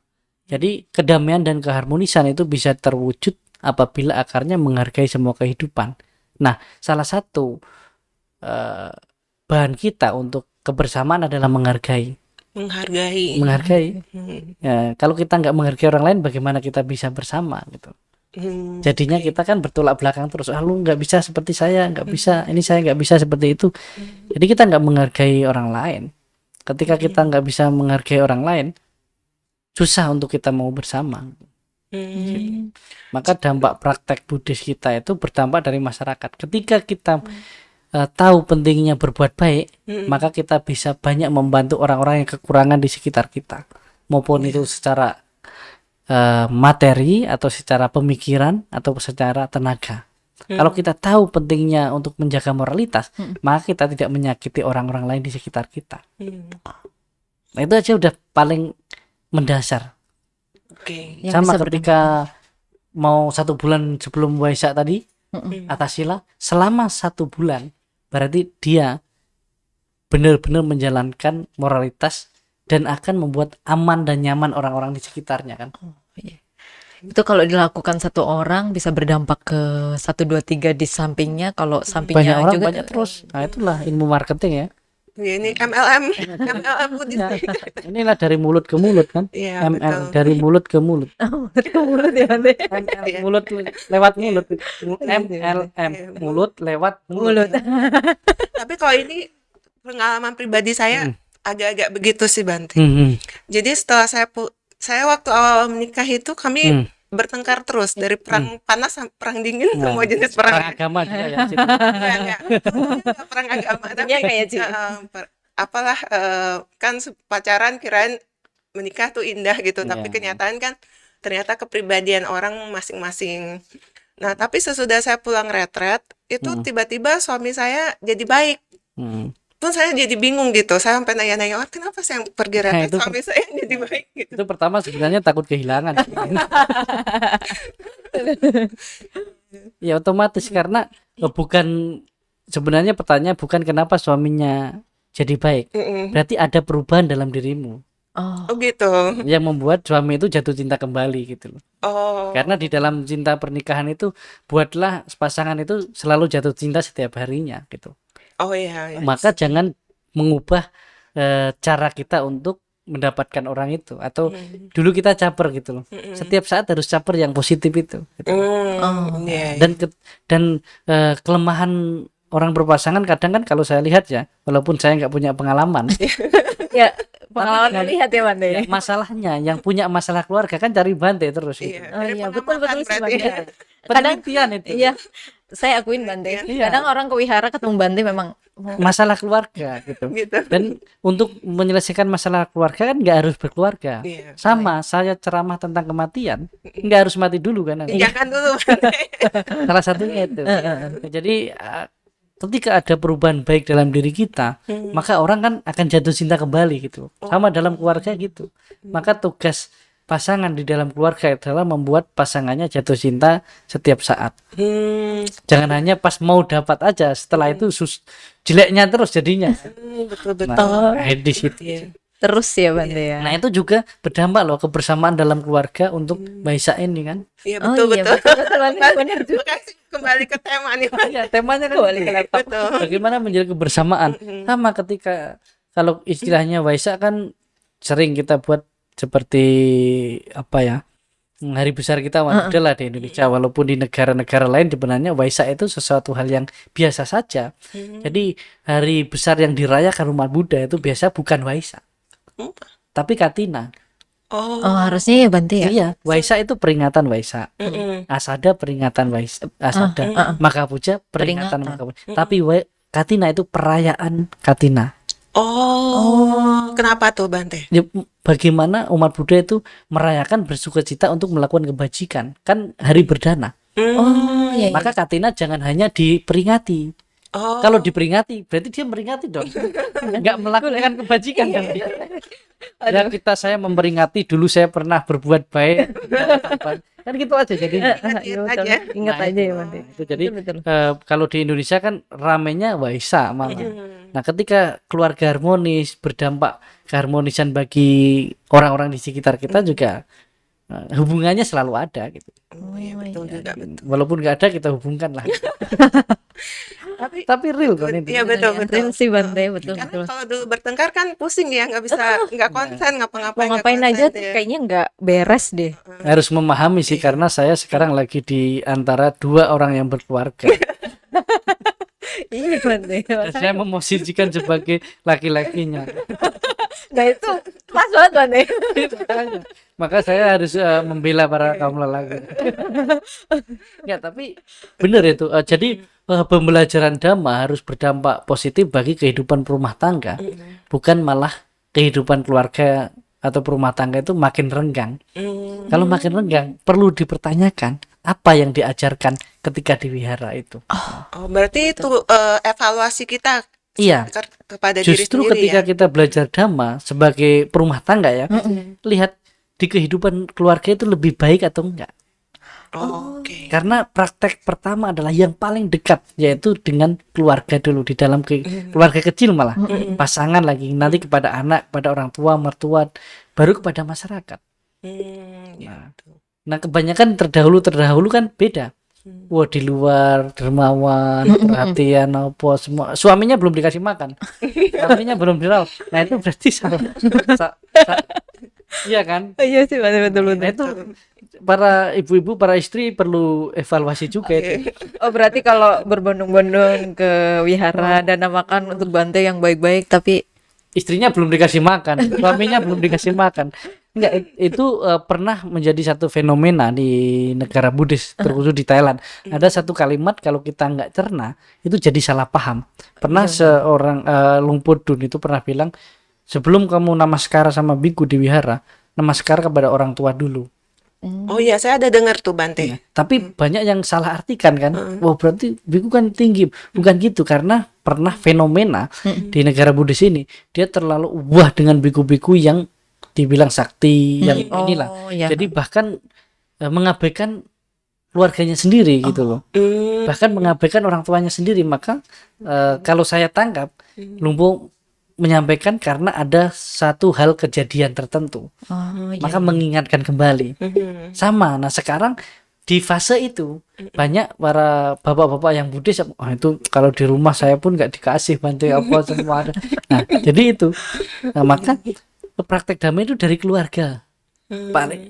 Jadi kedamaian dan keharmonisan itu bisa terwujud apabila akarnya menghargai semua kehidupan. Nah, salah satu bahan kita untuk kebersamaan adalah menghargai. Ya, kalau kita nggak menghargai orang lain, bagaimana kita bisa bersama gitu. Jadinya kita kan bertolak belakang terus. Lu nggak bisa seperti saya, nggak bisa ini, saya nggak bisa seperti itu. Jadi kita nggak menghargai orang lain. Ketika kita nggak bisa menghargai orang lain, susah untuk kita mau bersama. Maka dampak praktek Buddhis kita itu berdampak dari masyarakat. Ketika kita tahu pentingnya berbuat baik, maka kita bisa banyak membantu orang-orang yang kekurangan di sekitar kita, maupun itu secara materi atau secara pemikiran atau secara tenaga. Kalau kita tahu pentingnya untuk menjaga moralitas, maka kita tidak menyakiti orang-orang lain di sekitar kita. Nah, itu aja udah paling mendasar. Sama ketika mau 1 bulan sebelum Waisak tadi, atas sila selama 1 bulan, berarti dia benar-benar menjalankan moralitas dan akan membuat aman dan nyaman orang-orang di sekitarnya kan. Itu kalau dilakukan 1 orang bisa berdampak ke 1, 2, 3 di sampingnya. Kalau sampingnya banyak orang juga banyak terus. Nah, itulah ilmu marketing ya. Ya, ini MLM Buddhis. Inilah dari mulut ke mulut kan. Iya, ML betul. dari mulut ke mulut. ke mulut ya Bante. ML mulut lewat mulut. MLM mulut lewat mulut. Tapi kalau ini pengalaman pribadi saya agak-agak begitu sih Bante. Jadi setelah saya waktu awal menikah itu kami bertengkar terus dari perang panas sampai perang dingin, semua jenis perang. Perang agama juga ya. Enggak. Perang agama tapi kayak Ci. Apalah kan pacaran kirain menikah tuh indah gitu, tapi kenyataan kan ternyata kepribadian orang masing-masing. Nah, tapi sesudah saya pulang retret, itu tiba-tiba suami saya jadi baik. Pun saya jadi bingung gitu, saya sampai nanya-nanya, kenapa saya pergi retret suami saya jadi baik gitu. Itu pertama sebenarnya takut kehilangan. Ya otomatis, karena bukan, sebenarnya pertanyaan bukan kenapa suaminya jadi baik, berarti ada perubahan dalam dirimu. Oh gitu. Yang membuat suami itu jatuh cinta kembali gitu loh. Karena di dalam cinta pernikahan itu, buatlah pasangan itu selalu jatuh cinta setiap harinya gitu. Oh iya. Maka jangan mengubah cara kita untuk mendapatkan orang itu, atau dulu kita caper gitu loh. Setiap saat harus caper yang positif itu gitu. Dan kelemahan orang berpasangan kadang kan, kalau saya lihat ya, walaupun saya nggak punya pengalaman Ya, pengalaman lihat ya Bante. ya, masalahnya yang punya masalah keluarga kan cari Bante terus gitu. Iya, Betul sih Bante. Penelitian itu. Iya, Saya akuin Bante. Iya. Kadang orang ke wihara ketemu Bante memang masalah keluarga gitu. Gitu. Dan untuk menyelesaikan masalah keluarga kan nggak harus berkeluarga. Iya. Sama, saya ceramah tentang kematian, nggak harus mati dulu kan. Jangan dulu Bante. Salah satunya itu. Jadi ketika ada perubahan baik dalam diri kita, maka orang kan akan jatuh cinta kembali gitu. Sama dalam keluarga gitu. Maka tugas pasangan di dalam keluarga adalah membuat pasangannya jatuh cinta setiap saat. Jangan hanya pas mau dapat aja, setelah itu jeleknya terus jadinya. Betul-betul. Nah, di situ. Iya. terus ya Bante ya. Nah, itu juga berdampak loh kebersamaan dalam keluarga untuk Waisak ini kan. Iya, Oh betul iya betul. betul Bante, benar juga. Makasih, kembali ke tema nih Bante. Iya, temanya kan Kembali ke laptop. Betul. bagaimana menjaga kebersamaan. Sama ketika kalau istilahnya Waisak kan sering kita buat seperti apa ya? Hari besar kita umat Buddha lah di Indonesia, walaupun di negara-negara lain sebenarnya Waisak itu sesuatu hal yang biasa saja. Jadi hari besar yang dirayakan umat Buddha itu biasa bukan Waisak, tapi Katina. Oh. Oh harusnya ya Bante ya. Iya, Waisak itu peringatan Waisak. Mm-mm. Asada peringatan Waisak, Asada. Maka Puja peringatan Maka Puja. Tapi Katina itu perayaan Katina. Oh. Kenapa tuh Bante? Ya, bagaimana umat Buddha itu merayakan bersukacita untuk melakukan kebajikan, kan hari berdana. Oh iya. Maka Katina jangan hanya diperingati. Oh. Kalau diperingati berarti dia meringati dong, nggak melakukan kebajikan kan. Ya saya memperingati dulu saya pernah berbuat baik, kan gitu aja jadi. Iya, Ingat betul. aja. Ingat Nah, aja ya Bante. itu jadi Betul. kalau di Indonesia kan ramenya Waisak malah. Nah, ketika keluarga harmonis berdampak keharmonisan bagi orang-orang di sekitar kita juga hubungannya selalu ada gitu. Oh, iya, betul juga betul. Walaupun nggak ada kita hubungkan lah. Tapi real kan itu. Iya betul betul. Real sih Bante, betul Karena betul. kalau dulu bertengkar kan pusing ya, nggak bisa, nggak konsen Mau ngapa-ngapain. nggak ngapain aja konsen, ya. kayaknya nggak beres deh. Harus memahami sih karena saya sekarang lagi di antara dua orang yang berkeluarga. Iya Bante. Dan saya memosisikan sebagai laki-lakinya. Nah itu pas banget Bante. Maka saya harus membela para kaum lelaki. Ya, tapi benar itu. Jadi pembelajaran Dhamma harus berdampak positif bagi kehidupan rumah tangga, bukan malah kehidupan keluarga atau rumah tangga itu makin renggang. Kalau makin renggang, perlu dipertanyakan apa yang diajarkan ketika di wihara itu. Oh, berarti itu evaluasi kita Iya. kepada diri Justru sendiri ketika ya. kita belajar Dhamma sebagai perumah tangga ya, lihat di kehidupan keluarga itu lebih baik atau enggak. Oh, oke. Karena praktek pertama adalah yang paling dekat, yaitu dengan keluarga dulu, di dalam keluarga kecil malah, pasangan lagi, nanti kepada anak, kepada orang tua, mertua, baru kepada masyarakat. Ya, Nah, kebanyakan terdahulu kan beda. Wah, di luar dermawan, perhatian apa semua. Suaminya belum dikasih makan. Suaminya belum dirawat. Nah, itu berarti salah. Iya kan? Iya sih Bante, betul Nah, itu para ibu-ibu, para istri perlu evaluasi juga itu. Oh berarti kalau berbondong-bondong ke wihara dana makan untuk Bante yang baik-baik tapi Istrinya belum dikasih makan, suaminya belum dikasih makan. Enggak, itu pernah menjadi satu fenomena di negara Buddhis, terkhusus di Thailand. Ada satu kalimat kalau kita nggak cerna, itu jadi salah paham. Pernah seorang Lumpur Dun itu pernah bilang, sebelum kamu namaskara sama biku di wihara, namaskara kepada orang tua dulu. Oh iya, saya ada dengar tuh Bante. Tapi banyak yang salah artikan kan. Wah, berarti biku kan tinggi. Bukan gitu, karena pernah fenomena di negara Buddhis ini, dia terlalu wah dengan biku-biku yang dibilang sakti, yang inilah. Oh, iya. Jadi bahkan mengabaikan keluarganya sendiri gitu loh. Bahkan mengabaikan orang tuanya sendiri. Maka kalau saya tangkap, Lumpo menyampaikan karena ada satu hal kejadian tertentu, Oh, iya. maka mengingatkan kembali. Sama. Nah, sekarang di fase itu banyak para bapak-bapak yang Buddhis, itu kalau di rumah saya pun nggak dikasih bantu apa semua ada. Nah, jadi itu. Nah, maka praktek Dhamma itu dari keluarga.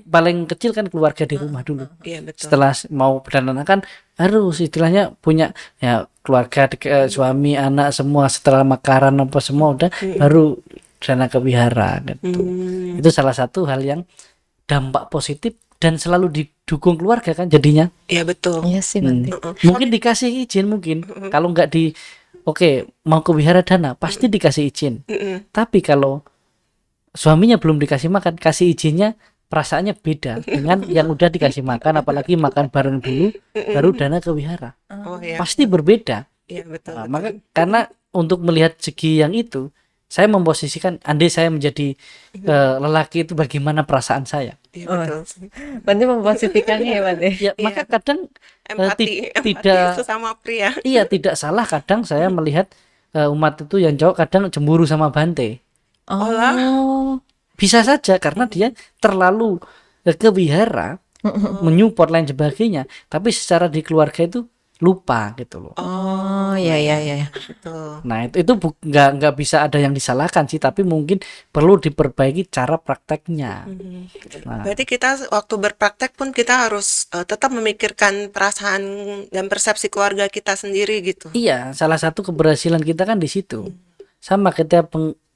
Paling kecil kan keluarga di rumah dulu. Iya betul. Setelah mau berdana kan harus istilahnya punya ya keluarga, suami, anak semua, setelah makaran apa semua udah baru dana ke wihara gitu. Itu salah satu hal yang dampak positif dan selalu didukung keluarga kan jadinya. Iya betul. Iya sih Bante. Mungkin dikasih izin mungkin. Kalau nggak oke, mau ke Wiharadana pasti dikasih izin. Tapi kalau suaminya belum dikasih makan, kasih izinnya perasaannya beda dengan yang udah dikasih makan, apalagi makan bareng dulu baru dana ke wihara. Oh iya. Pasti berbeda. Iya betul. Nah, maka karena untuk melihat segi yang itu, saya memposisikan andai saya menjadi lelaki itu bagaimana perasaan saya. Iya betul. Bante memposisikannya ya Bante. Ya, maka kadang Empati tidak sesama pria. iya tidak salah kadang saya melihat umat itu yang cowok kadang cemburu sama Bante. Oh. Bisa saja karena dia terlalu ke wihara, menyupport lain sebagainya, tapi secara di keluarga itu lupa gitu loh. Oh, ya. Betul. Nah itu nggak bisa ada yang disalahkan sih, tapi mungkin perlu diperbaiki cara prakteknya. Nah, Berarti kita waktu berpraktek pun kita harus tetap memikirkan perasaan dan persepsi keluarga kita sendiri gitu. iya, salah satu keberhasilan kita kan di situ. Sama ketika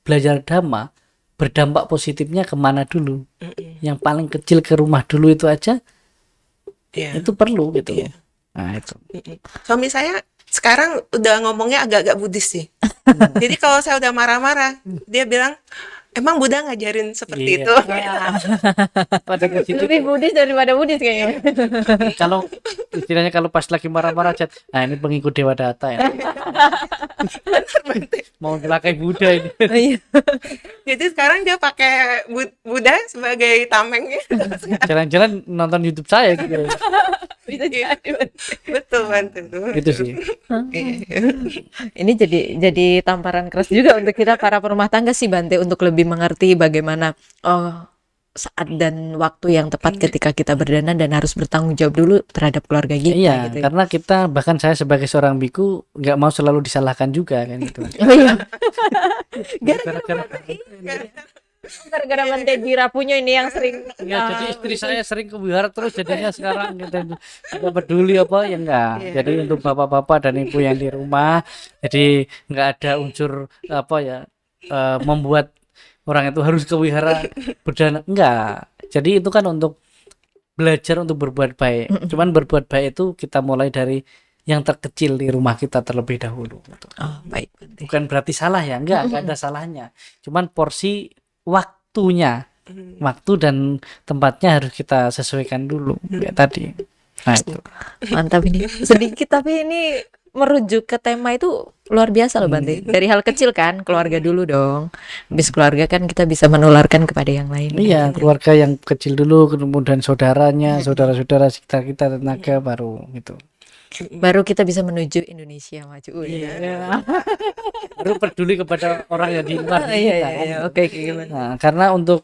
belajar dhamma, berdampak positifnya kemana dulu? Yang paling kecil ke rumah dulu itu aja, Iya. itu perlu gitu loh. Nah itu. Suami saya sekarang udah ngomongnya agak-agak Buddhis sih. Jadi kalau saya udah marah-marah, dia bilang, emang Buddha ngajarin seperti Iya. itu. Pada ke situ Lebih Buddhis daripada Buddhis kayaknya. kalau istilahnya kalau pas lagi marah-marah chat, nah ini pengikut Dewa Data ya. Mau nyelakai Buddha ini. Oh, iya. Jadi sekarang dia pakai Buddha sebagai tamengnya. Jalan-jalan nonton YouTube saya gitu. Bisa jadi. Betul, bantu. Gitu sih. Ini jadi tamparan keras juga untuk kita para perumah tangga sih Bante, untuk lebih mengerti bagaimana saat dan waktu yang tepat ketika kita berdana dan harus bertanggung jawab dulu terhadap keluarga kita Iya, gitu. karena kita bahkan saya sebagai seorang biku nggak mau selalu disalahkan juga kan gitu. Oh iya. Gara-gara Gara-gara Bante Jirapunya ini yang sering ya, jadi istri saya sering ke wihara terus jadinya sekarang gitu. Nggak peduli apa ya enggak. Jadi untuk bapak-bapak dan ibu yang di rumah, jadi nggak ada unsur apa ya membuat orang itu harus ke wihara berdana, enggak. Jadi itu kan untuk belajar untuk berbuat baik. Cuman berbuat baik itu kita mulai dari yang terkecil di rumah kita terlebih dahulu. Oh, baik Bante. Bukan berarti salah ya, enggak ada salahnya. Cuman porsi waktunya, waktu dan tempatnya harus kita sesuaikan dulu kayak tadi. Nah itu. Mantap ini. Sedikit tapi ini merujuk ke tema itu luar biasa loh Bante. Dari hal kecil kan, keluarga dulu dong. Habis keluarga kan kita bisa menularkan kepada yang lain. Iya, keluarga yang kecil dulu, kemudian saudaranya, saudara-saudara sekitar kita, tenaga baru gitu. Baru kita bisa menuju Indonesia maju. Iya. Baru peduli kepada orang yang di luar Iya, kita, iya, kan. iya. Oke, gimana? Nah, karena untuk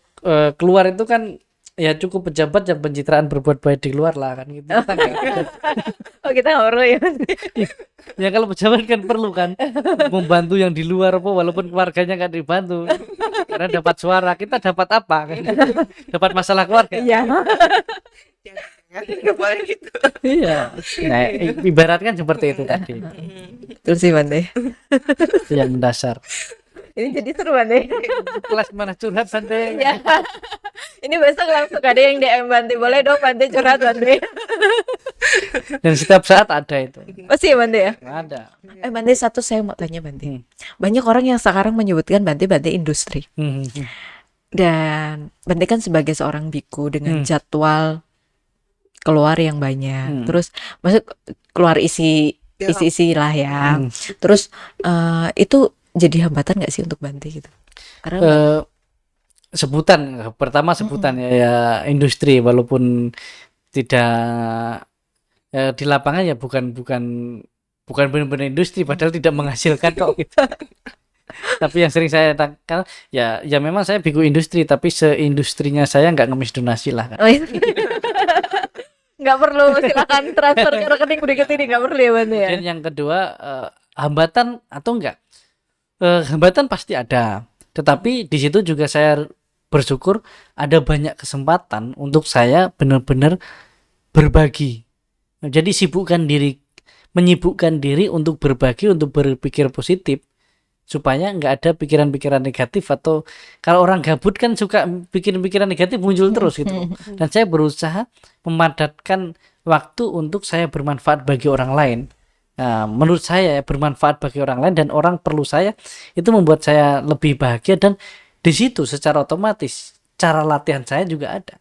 keluar itu kan ya cukup pejabat yang pencitraan berbuat baik di luar lah kan gitu. Kita nggak- Oh, kita nggak perlu ya. ya kalau pejabat kan perlu kan membantu yang di luar apa walaupun keluarganya nggak dibantu karena dapat suara, kita dapat apa kan? Dapat masalah keluarga. Iya. Jangan, nggak boleh gitu. Iya. Nah, ibaratkan seperti itu tadi. Betul sih Bante. Itu yang mendasar. Ini jadi seru Bante. Kelas mana curhat Bante? Ya. Ini besok langsung ada yang DM Bante. Boleh dong Bante curhat Bante. Dan setiap saat ada itu. Pasti ya Bante ya. Ada. Bante, satu saya mau tanya Bante. Banyak orang yang sekarang menyebutkan Bante industri. Dan Bante kan sebagai seorang biku dengan jadwal keluar yang banyak. Terus maksud keluar isi lah ya. Terus itu jadi hambatan nggak sih untuk Bante gitu? Karena sebutan pertama ya industri, walaupun tidak di lapangan ya bukan benar-benar industri, padahal tidak menghasilkan kok gitu. Tapi yang sering saya tangkap ya memang saya biku industri, tapi seindustrinya saya nggak ngemis donasi lah kan. oh, iya. Nggak perlu, silakan transfer ke rekening berikut ini, nggak perlu ya Bante ya. Dan yang kedua hambatan atau enggak? Hambatan pasti ada, tetapi di situ juga saya bersyukur ada banyak kesempatan untuk saya benar-benar berbagi. Jadi menyibukkan diri untuk berbagi, untuk berpikir positif. supaya nggak ada pikiran-pikiran negatif, atau kalau orang gabut kan suka pikiran-pikiran negatif muncul terus gitu. Dan saya berusaha memadatkan waktu untuk saya bermanfaat bagi orang lain. Nah, menurut saya bermanfaat bagi orang lain dan orang perlu saya, itu membuat saya lebih bahagia, dan di situ secara otomatis cara latihan saya juga ada.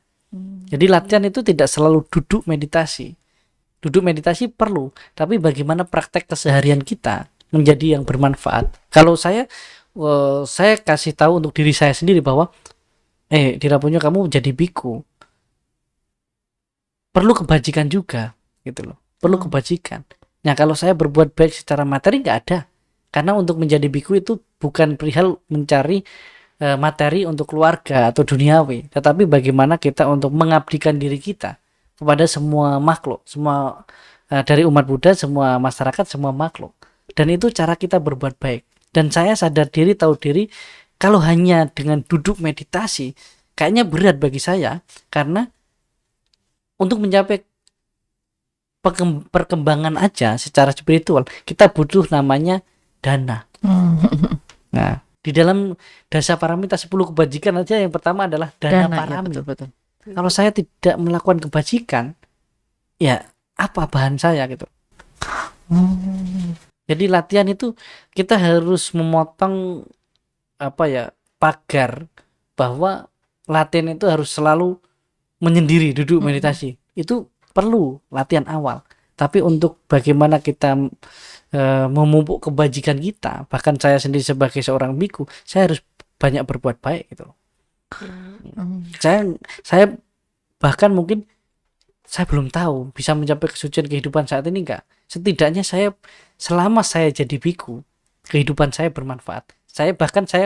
Jadi latihan itu tidak selalu duduk meditasi. Duduk meditasi perlu, tapi bagaimana praktek keseharian kita menjadi yang bermanfaat. Kalau saya kasih tahu untuk diri saya sendiri bahwa Dirapunyo, kamu jadi biku perlu kebajikan juga gitu loh. Perlu kebajikan. Nah, kalau saya berbuat baik secara materi nggak ada. Karena untuk menjadi biku itu bukan perihal mencari materi untuk keluarga atau duniawi, tetapi bagaimana kita untuk mengabdikan diri kita kepada semua makhluk, semua dari umat Buddha, semua masyarakat, semua makhluk. Dan itu cara kita berbuat baik. Dan saya sadar diri, tahu diri, kalau hanya dengan duduk meditasi kayaknya berat bagi saya, karena untuk mencapai perkembangan aja secara spiritual kita butuh namanya dana. Nah, di dalam dasa paramita 10 kebajikan aja yang pertama adalah dana parami. Ya, betul. Kalau saya tidak melakukan kebajikan, ya apa bahan saya gitu. Jadi latihan itu kita harus memotong pagar bahwa latihan itu harus selalu menyendiri, duduk meditasi. Itu perlu latihan awal. Tapi untuk bagaimana kita memupuk kebajikan kita, bahkan saya sendiri sebagai seorang biku, saya harus banyak berbuat baik gitu. Saya bahkan mungkin saya belum tahu bisa mencapai kesucian kehidupan saat ini enggak. Setidaknya selama saya jadi biku, kehidupan saya bermanfaat. Saya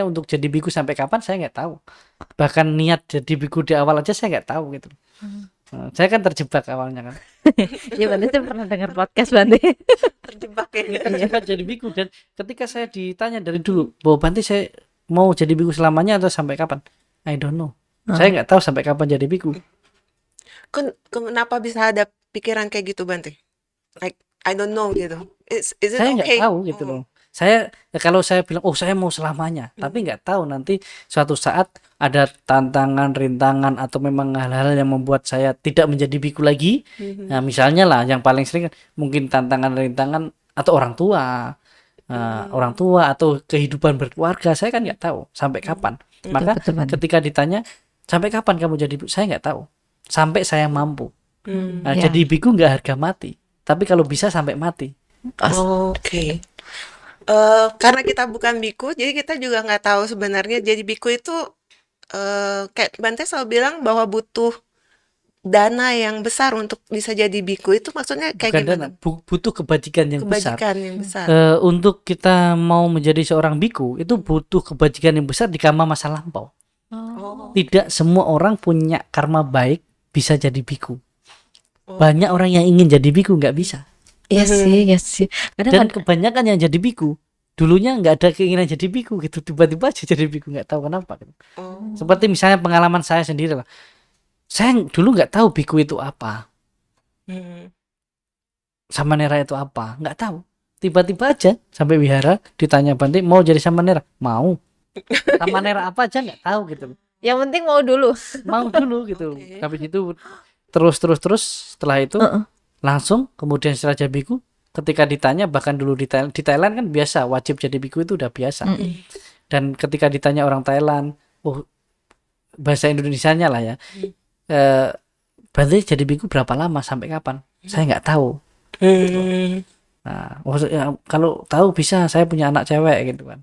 untuk jadi biku sampai kapan saya nggak tahu. Bahkan niat jadi biku di awal aja saya nggak tahu gitu. Saya kan terjebak awalnya kan. Ya, Bante, saya pernah dengar podcast Bante. Terjebak ya. Terjebak jadi biku, dan ketika saya ditanya dari dulu bahwa Bante saya mau jadi biku selamanya atau sampai kapan, I don't know. Saya nggak tahu sampai kapan jadi biku. Kenapa bisa ada pikiran kayak gitu, Bante? Like I don't know gitu. Is it Saya nggak okay? tahu gitu loh. Kalau saya bilang saya mau selamanya, tapi nggak tahu nanti suatu saat ada tantangan, rintangan, atau memang hal-hal yang membuat saya tidak menjadi biku lagi. Nah, misalnya lah yang paling sering mungkin tantangan, rintangan, atau orang tua atau kehidupan berkeluarga. Saya kan nggak tahu sampai kapan. Maka Betul, ketika ditanya sampai kapan kamu jadi biku, saya nggak tahu. Sampai saya mampu. Nah, Ya. jadi biku nggak harga mati. Tapi kalau bisa sampai mati. Oke. Karena kita bukan biku, jadi kita juga nggak tahu sebenarnya jadi biku itu kayak Bante selalu bilang bahwa butuh dana yang besar untuk bisa jadi biku. Itu maksudnya kayak Bukan gimana? dana, butuh kebajikan yang besar. Kebajikan yang besar. Untuk kita mau menjadi seorang biku itu butuh kebajikan yang besar di karma masa lampau. Oh. Tidak semua orang punya karma baik bisa jadi biku. Oh. Banyak orang yang ingin jadi biku nggak bisa. Iya sih. Kadang Dan kebanyakan yang jadi biku dulunya nggak ada keinginan jadi biku gitu, tiba-tiba aja jadi biku, nggak tahu kenapa gitu. Oh. Seperti misalnya pengalaman saya sendiri lah. Saya dulu nggak tahu biku itu apa, samanera itu apa, nggak tahu. Tiba-tiba aja sampai wihara ditanya Bante mau jadi samanera, mau. Samanera apa aja nggak tahu gitu. yang penting mau dulu. Mau dulu gitu. Oke. Habis itu terus setelah itu langsung kemudian setelah jadi biku, ketika ditanya, bahkan dulu di Thailand kan biasa wajib jadi biku itu udah biasa. Dan ketika ditanya orang Thailand, bahasa Indonesianya lah ya, Bante jadi biku berapa lama, sampai kapan? Saya nggak tahu. Nah, maksudnya kalau tahu bisa, saya punya anak cewek gitu kan.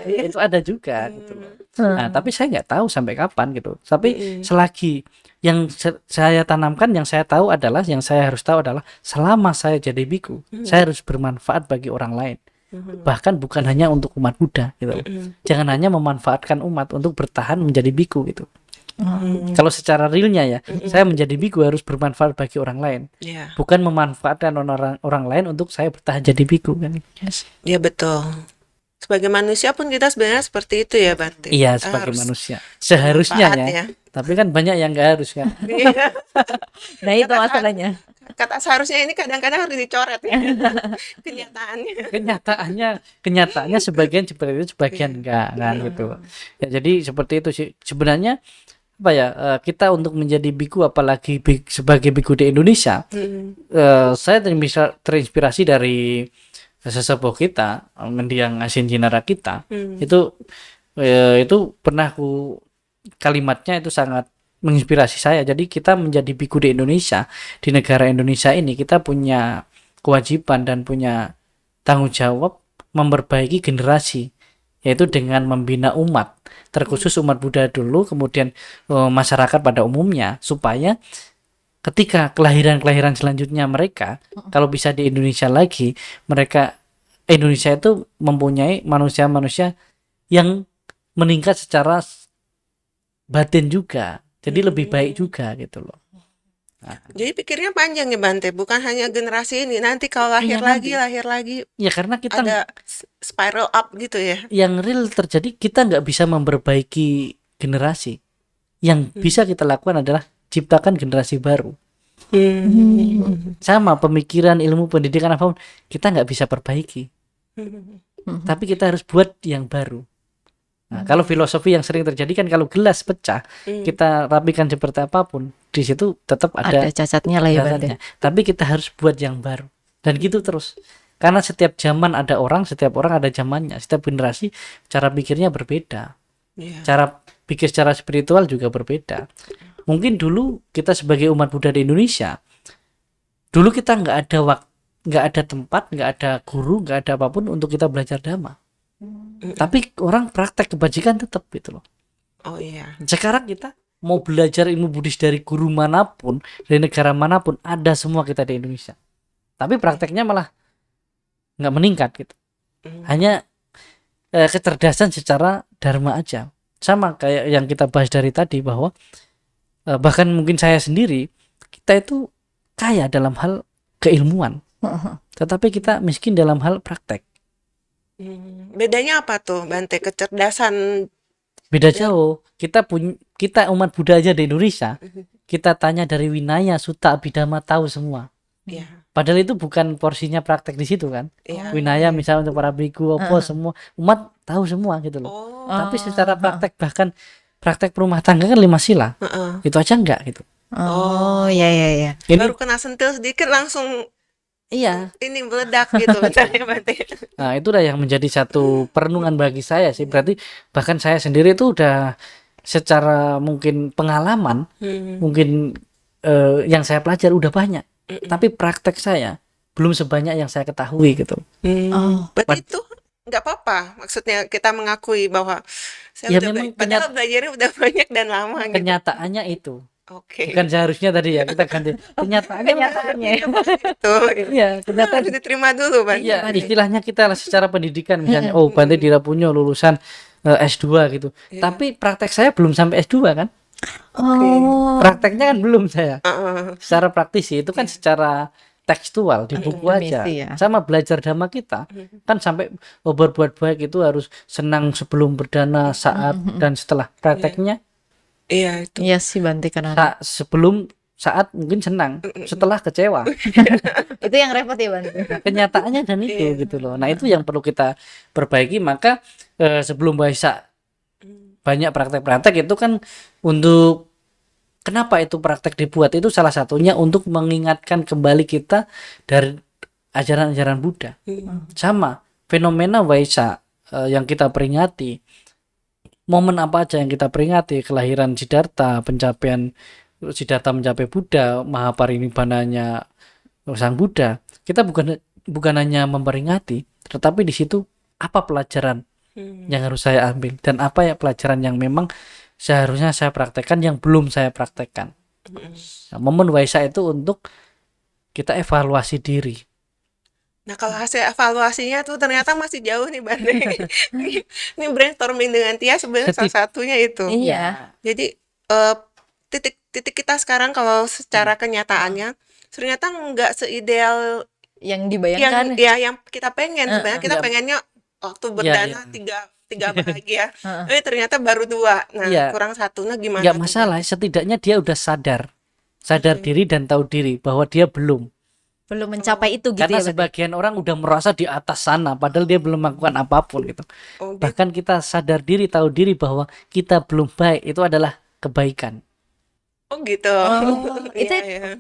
Itu ada juga gitu. Nah, tapi saya nggak tahu sampai kapan gitu. Tapi selagi yang saya tanamkan, yang saya tahu adalah, yang saya harus tahu adalah selama saya jadi biku, saya harus bermanfaat bagi orang lain. Bahkan bukan hanya untuk umat Buddha gitu. Jangan hanya memanfaatkan umat untuk bertahan menjadi biku gitu. Kalau secara realnya ya, saya menjadi biku harus bermanfaat bagi orang lain, Ya, bukan memanfaatkan orang lain untuk saya bertahan jadi biku kan. ya betul. Sebagai manusia pun kita sebenarnya seperti itu ya, Bante. Iya, Kita sebagai harus manusia seharusnya bermanfaat ya. Tapi kan banyak yang nggak harus kan. Iya. Nah, itu masalahnya. Kata seharusnya ini kadang-kadang harus dicoret ya. Kenyataannya sebagian seperti itu, sebagian enggak kan gitu. Ya, jadi seperti itu sih sebenarnya. Apa ya, kita untuk menjadi biku, apalagi sebagai biku di Indonesia, saya terinspirasi dari sesepuh kita, mendiang Asin Jinara kita. Itu pernah kalimatnya itu sangat menginspirasi saya. Jadi kita menjadi biku di Indonesia, di negara Indonesia ini, kita punya kewajiban dan punya tanggung jawab memperbaiki generasi, yaitu dengan membina umat, terkhusus umat Buddha dulu, kemudian masyarakat pada umumnya, supaya ketika kelahiran selanjutnya mereka, kalau bisa di Indonesia lagi, Indonesia itu mempunyai manusia-manusia yang meningkat secara batin juga, jadi lebih baik juga gitu loh. Jadi pikirnya panjang ya Bante, bukan hanya generasi ini, nanti kalau lahir lagi ya, karena kita ada spiral up gitu ya. Yang real terjadi, kita nggak bisa memperbaiki generasi. Yang bisa kita lakukan adalah ciptakan generasi baru. Sama pemikiran, ilmu, pendidikan apapun kita nggak bisa perbaiki, tapi kita harus buat yang baru. Nah, kalau filosofi yang sering terjadi kan, kalau gelas pecah, kita rapikan seperti apapun, di situ tetap ada cacatnya lah ya Bante. Tapi kita harus buat yang baru, dan gitu terus. Karena setiap zaman ada orang, setiap orang ada zamannya, setiap generasi cara pikirnya berbeda, cara pikir secara spiritual juga berbeda. Mungkin dulu kita sebagai umat Buddha di Indonesia, dulu kita nggak ada waktu, nggak ada tempat, nggak ada guru, nggak ada apapun untuk kita belajar dhamma. Tapi orang praktek kebajikan tetap gitu loh. Oh iya. Sekarang kita mau belajar ilmu Buddhis dari guru manapun, dari negara manapun, ada semua kita di Indonesia. Tapi prakteknya malah nggak meningkat gitu. Hanya kecerdasan secara dharma aja. Sama kayak yang kita bahas dari tadi, bahwa bahkan mungkin saya sendiri, kita itu kaya dalam hal keilmuan, tetapi kita miskin dalam hal praktek. Bedanya apa tuh Bante, kecerdasan? Beda jauh. Kita umat Buddha aja di Indonesia, kita tanya dari Winaya, Sutta, Abhidhamma tahu semua. Padahal itu bukan porsinya praktek di situ kan. Winaya misalnya untuk para biku, semua umat tahu semua gitu loh. Tapi secara praktek, bahkan praktek rumah tangga kan 5 sila, itu aja enggak gitu. Oh ya. Baru kena sentil sedikit langsung ini meledak gitu katanya Bante. Nah, itu udah yang menjadi satu perenungan bagi saya sih. Berarti bahkan saya sendiri itu udah secara mungkin pengalaman, mungkin yang saya pelajari udah banyak, tapi praktek saya belum sebanyak yang saya ketahui gitu. Berarti itu nggak apa-apa, maksudnya kita mengakui bahwa saya padahal belajarnya udah banyak dan lama gitu. Kenyataannya itu. Bukan seharusnya tadi ya, kita ganti kenyataannya. Itu kenyataan harus diterima dulu Bante. Iya, istilahnya kita secara pendidikan misalnya, Bante Dirapunyo lulusan S2 gitu. Tapi praktek saya belum sampai S2 kan? Prakteknya kan belum saya. Secara praktis itu kan secara tekstual di buku aja. Sama belajar dhamma kita kan sampai berbuat baik itu harus senang sebelum berdana, saat dan setelah. Prakteknya itu. Iya sih Bante, karena sebelum, saat mungkin senang, setelah kecewa. Itu yang repot ya Bante. Kenyataannya dan itu gitu loh. Nah, itu yang perlu kita perbaiki. Maka sebelum Waisak banyak praktek-praktek itu kan untuk kenapa itu praktek dibuat, itu salah satunya untuk mengingatkan kembali kita dari ajaran-ajaran Buddha. Sama fenomena Waisak yang kita peringati, momen apa aja yang kita peringati, kelahiran Siddhartha, pencapaian Siddhartha mencapai Buddha, mahaparinibbananya Sang Buddha, kita bukan hanya memperingati, tetapi di situ apa pelajaran yang harus saya ambil, dan apa ya pelajaran yang memang seharusnya saya praktekkan yang belum saya praktekkan. Nah, momen Waisak itu untuk kita evaluasi diri. Nah, kalau hasil evaluasinya tuh ternyata masih jauh nih Bante. Ini brainstorming dengan Tia sebenarnya salah satunya itu. Iya. Jadi titik kita sekarang kalau secara kenyataannya ternyata nggak seideal yang dibayangkan. Yang kita pengen sebenarnya. Kita pengennya waktu berdana tiga bahagia. Tapi ternyata baru 2. Nah, kurang 1. Nah, gimana? Nggak masalah, setidaknya dia udah sadar sadar diri dan tahu diri bahwa dia belum. mencapai itu gitu Karena ya Bante? sebagian orang udah merasa di atas sana padahal dia belum melakukan apapun gitu. Oh, gitu. Bahkan kita sadar diri, tahu diri bahwa kita belum baik, itu adalah kebaikan. Oh gitu. Itu Iya, iya.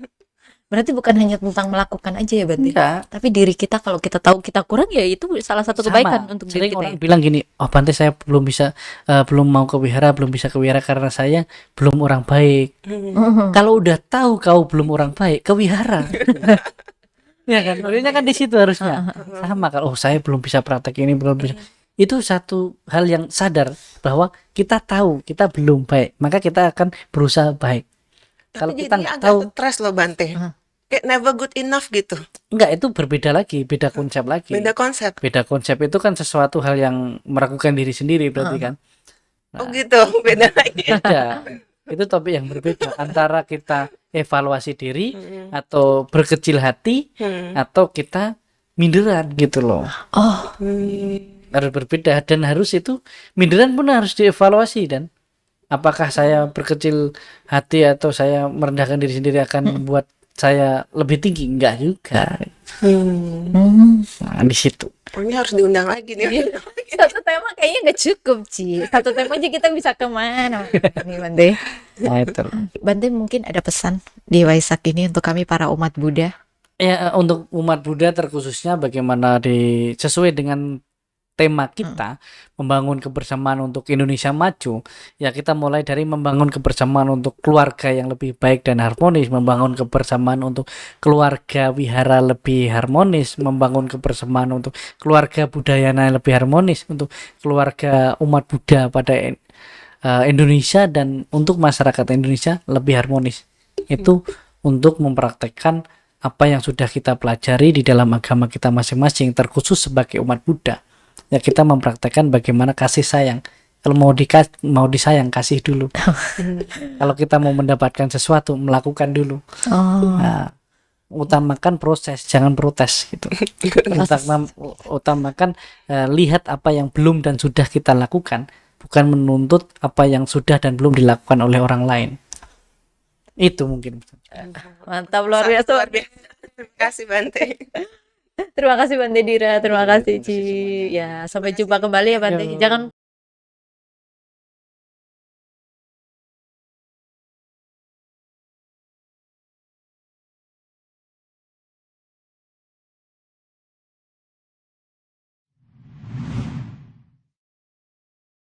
berarti bukan hanya tentang melakukan aja ya Bante, Enggak. tapi diri kita kalau kita tahu kita kurang ya itu salah satu kebaikan Sama. untuk diri Sering kita orang ya. bilang gini, oh Bante saya belum bisa, belum mau ke wihara, belum bisa ke wihara karena saya belum orang baik. Kalau udah tahu kau belum orang baik, ke wihara. Ya kan, maksudnya kan di situ harusnya. Sama kalau saya belum bisa praktek ini, belum bisa. Itu satu hal yang sadar bahwa kita tahu kita belum baik, maka kita akan berusaha baik. Kalau Tapi kita jadinya nggak agak tahu, stres loh Bante. Kayak never good enough gitu. enggak, itu berbeda lagi, beda konsep lagi. Beda konsep. Beda konsep itu kan sesuatu hal yang meragukan diri sendiri berarti kan. Oh gitu, beda lagi. Beda. Itu topik yang berbeda antara kita evaluasi diri atau berkecil hati atau kita minderan gitu loh. Oh, Harus berbeda dan harus itu minderan pun harus dievaluasi. Dan apakah saya berkecil hati atau saya merendahkan diri sendiri akan membuat saya lebih tinggi? Enggak juga. Nah, di situ. Oh, ini harus diundang lagi nih. satu tema kayaknya nggak cukup Ci, satu tema aja kita bisa kemana nih Bante. Nah, itu. Bante mungkin ada pesan di Waisak ini untuk kami para umat Buddha. Ya, untuk umat Buddha terkhususnya bagaimana sesuai dengan tema kita membangun kebersamaan untuk Indonesia maju, ya kita mulai dari membangun kebersamaan untuk keluarga yang lebih baik dan harmonis, membangun kebersamaan untuk keluarga wihara lebih harmonis, membangun kebersamaan untuk keluarga budayana yang lebih harmonis, untuk keluarga umat Buddha pada Indonesia dan untuk masyarakat Indonesia lebih harmonis. Itu untuk mempraktekkan apa yang sudah kita pelajari di dalam agama kita masing-masing, terkhusus sebagai umat Buddha. Ya kita mempraktekkan bagaimana kasih sayang. Kalau mau disayang, kasih dulu. Kalau kita mau mendapatkan sesuatu, melakukan dulu. Nah, utamakan proses, jangan protes gitu. Utamakan lihat apa yang belum dan sudah kita lakukan, bukan menuntut apa yang sudah dan belum dilakukan oleh orang lain. Itu mungkin. Mantap, luar biasa. Luar biasa. Terima kasih Bante. Terima kasih Bante Dira, terima kasih Ci. Ya, sampai jumpa kembali ya Bante. Jangan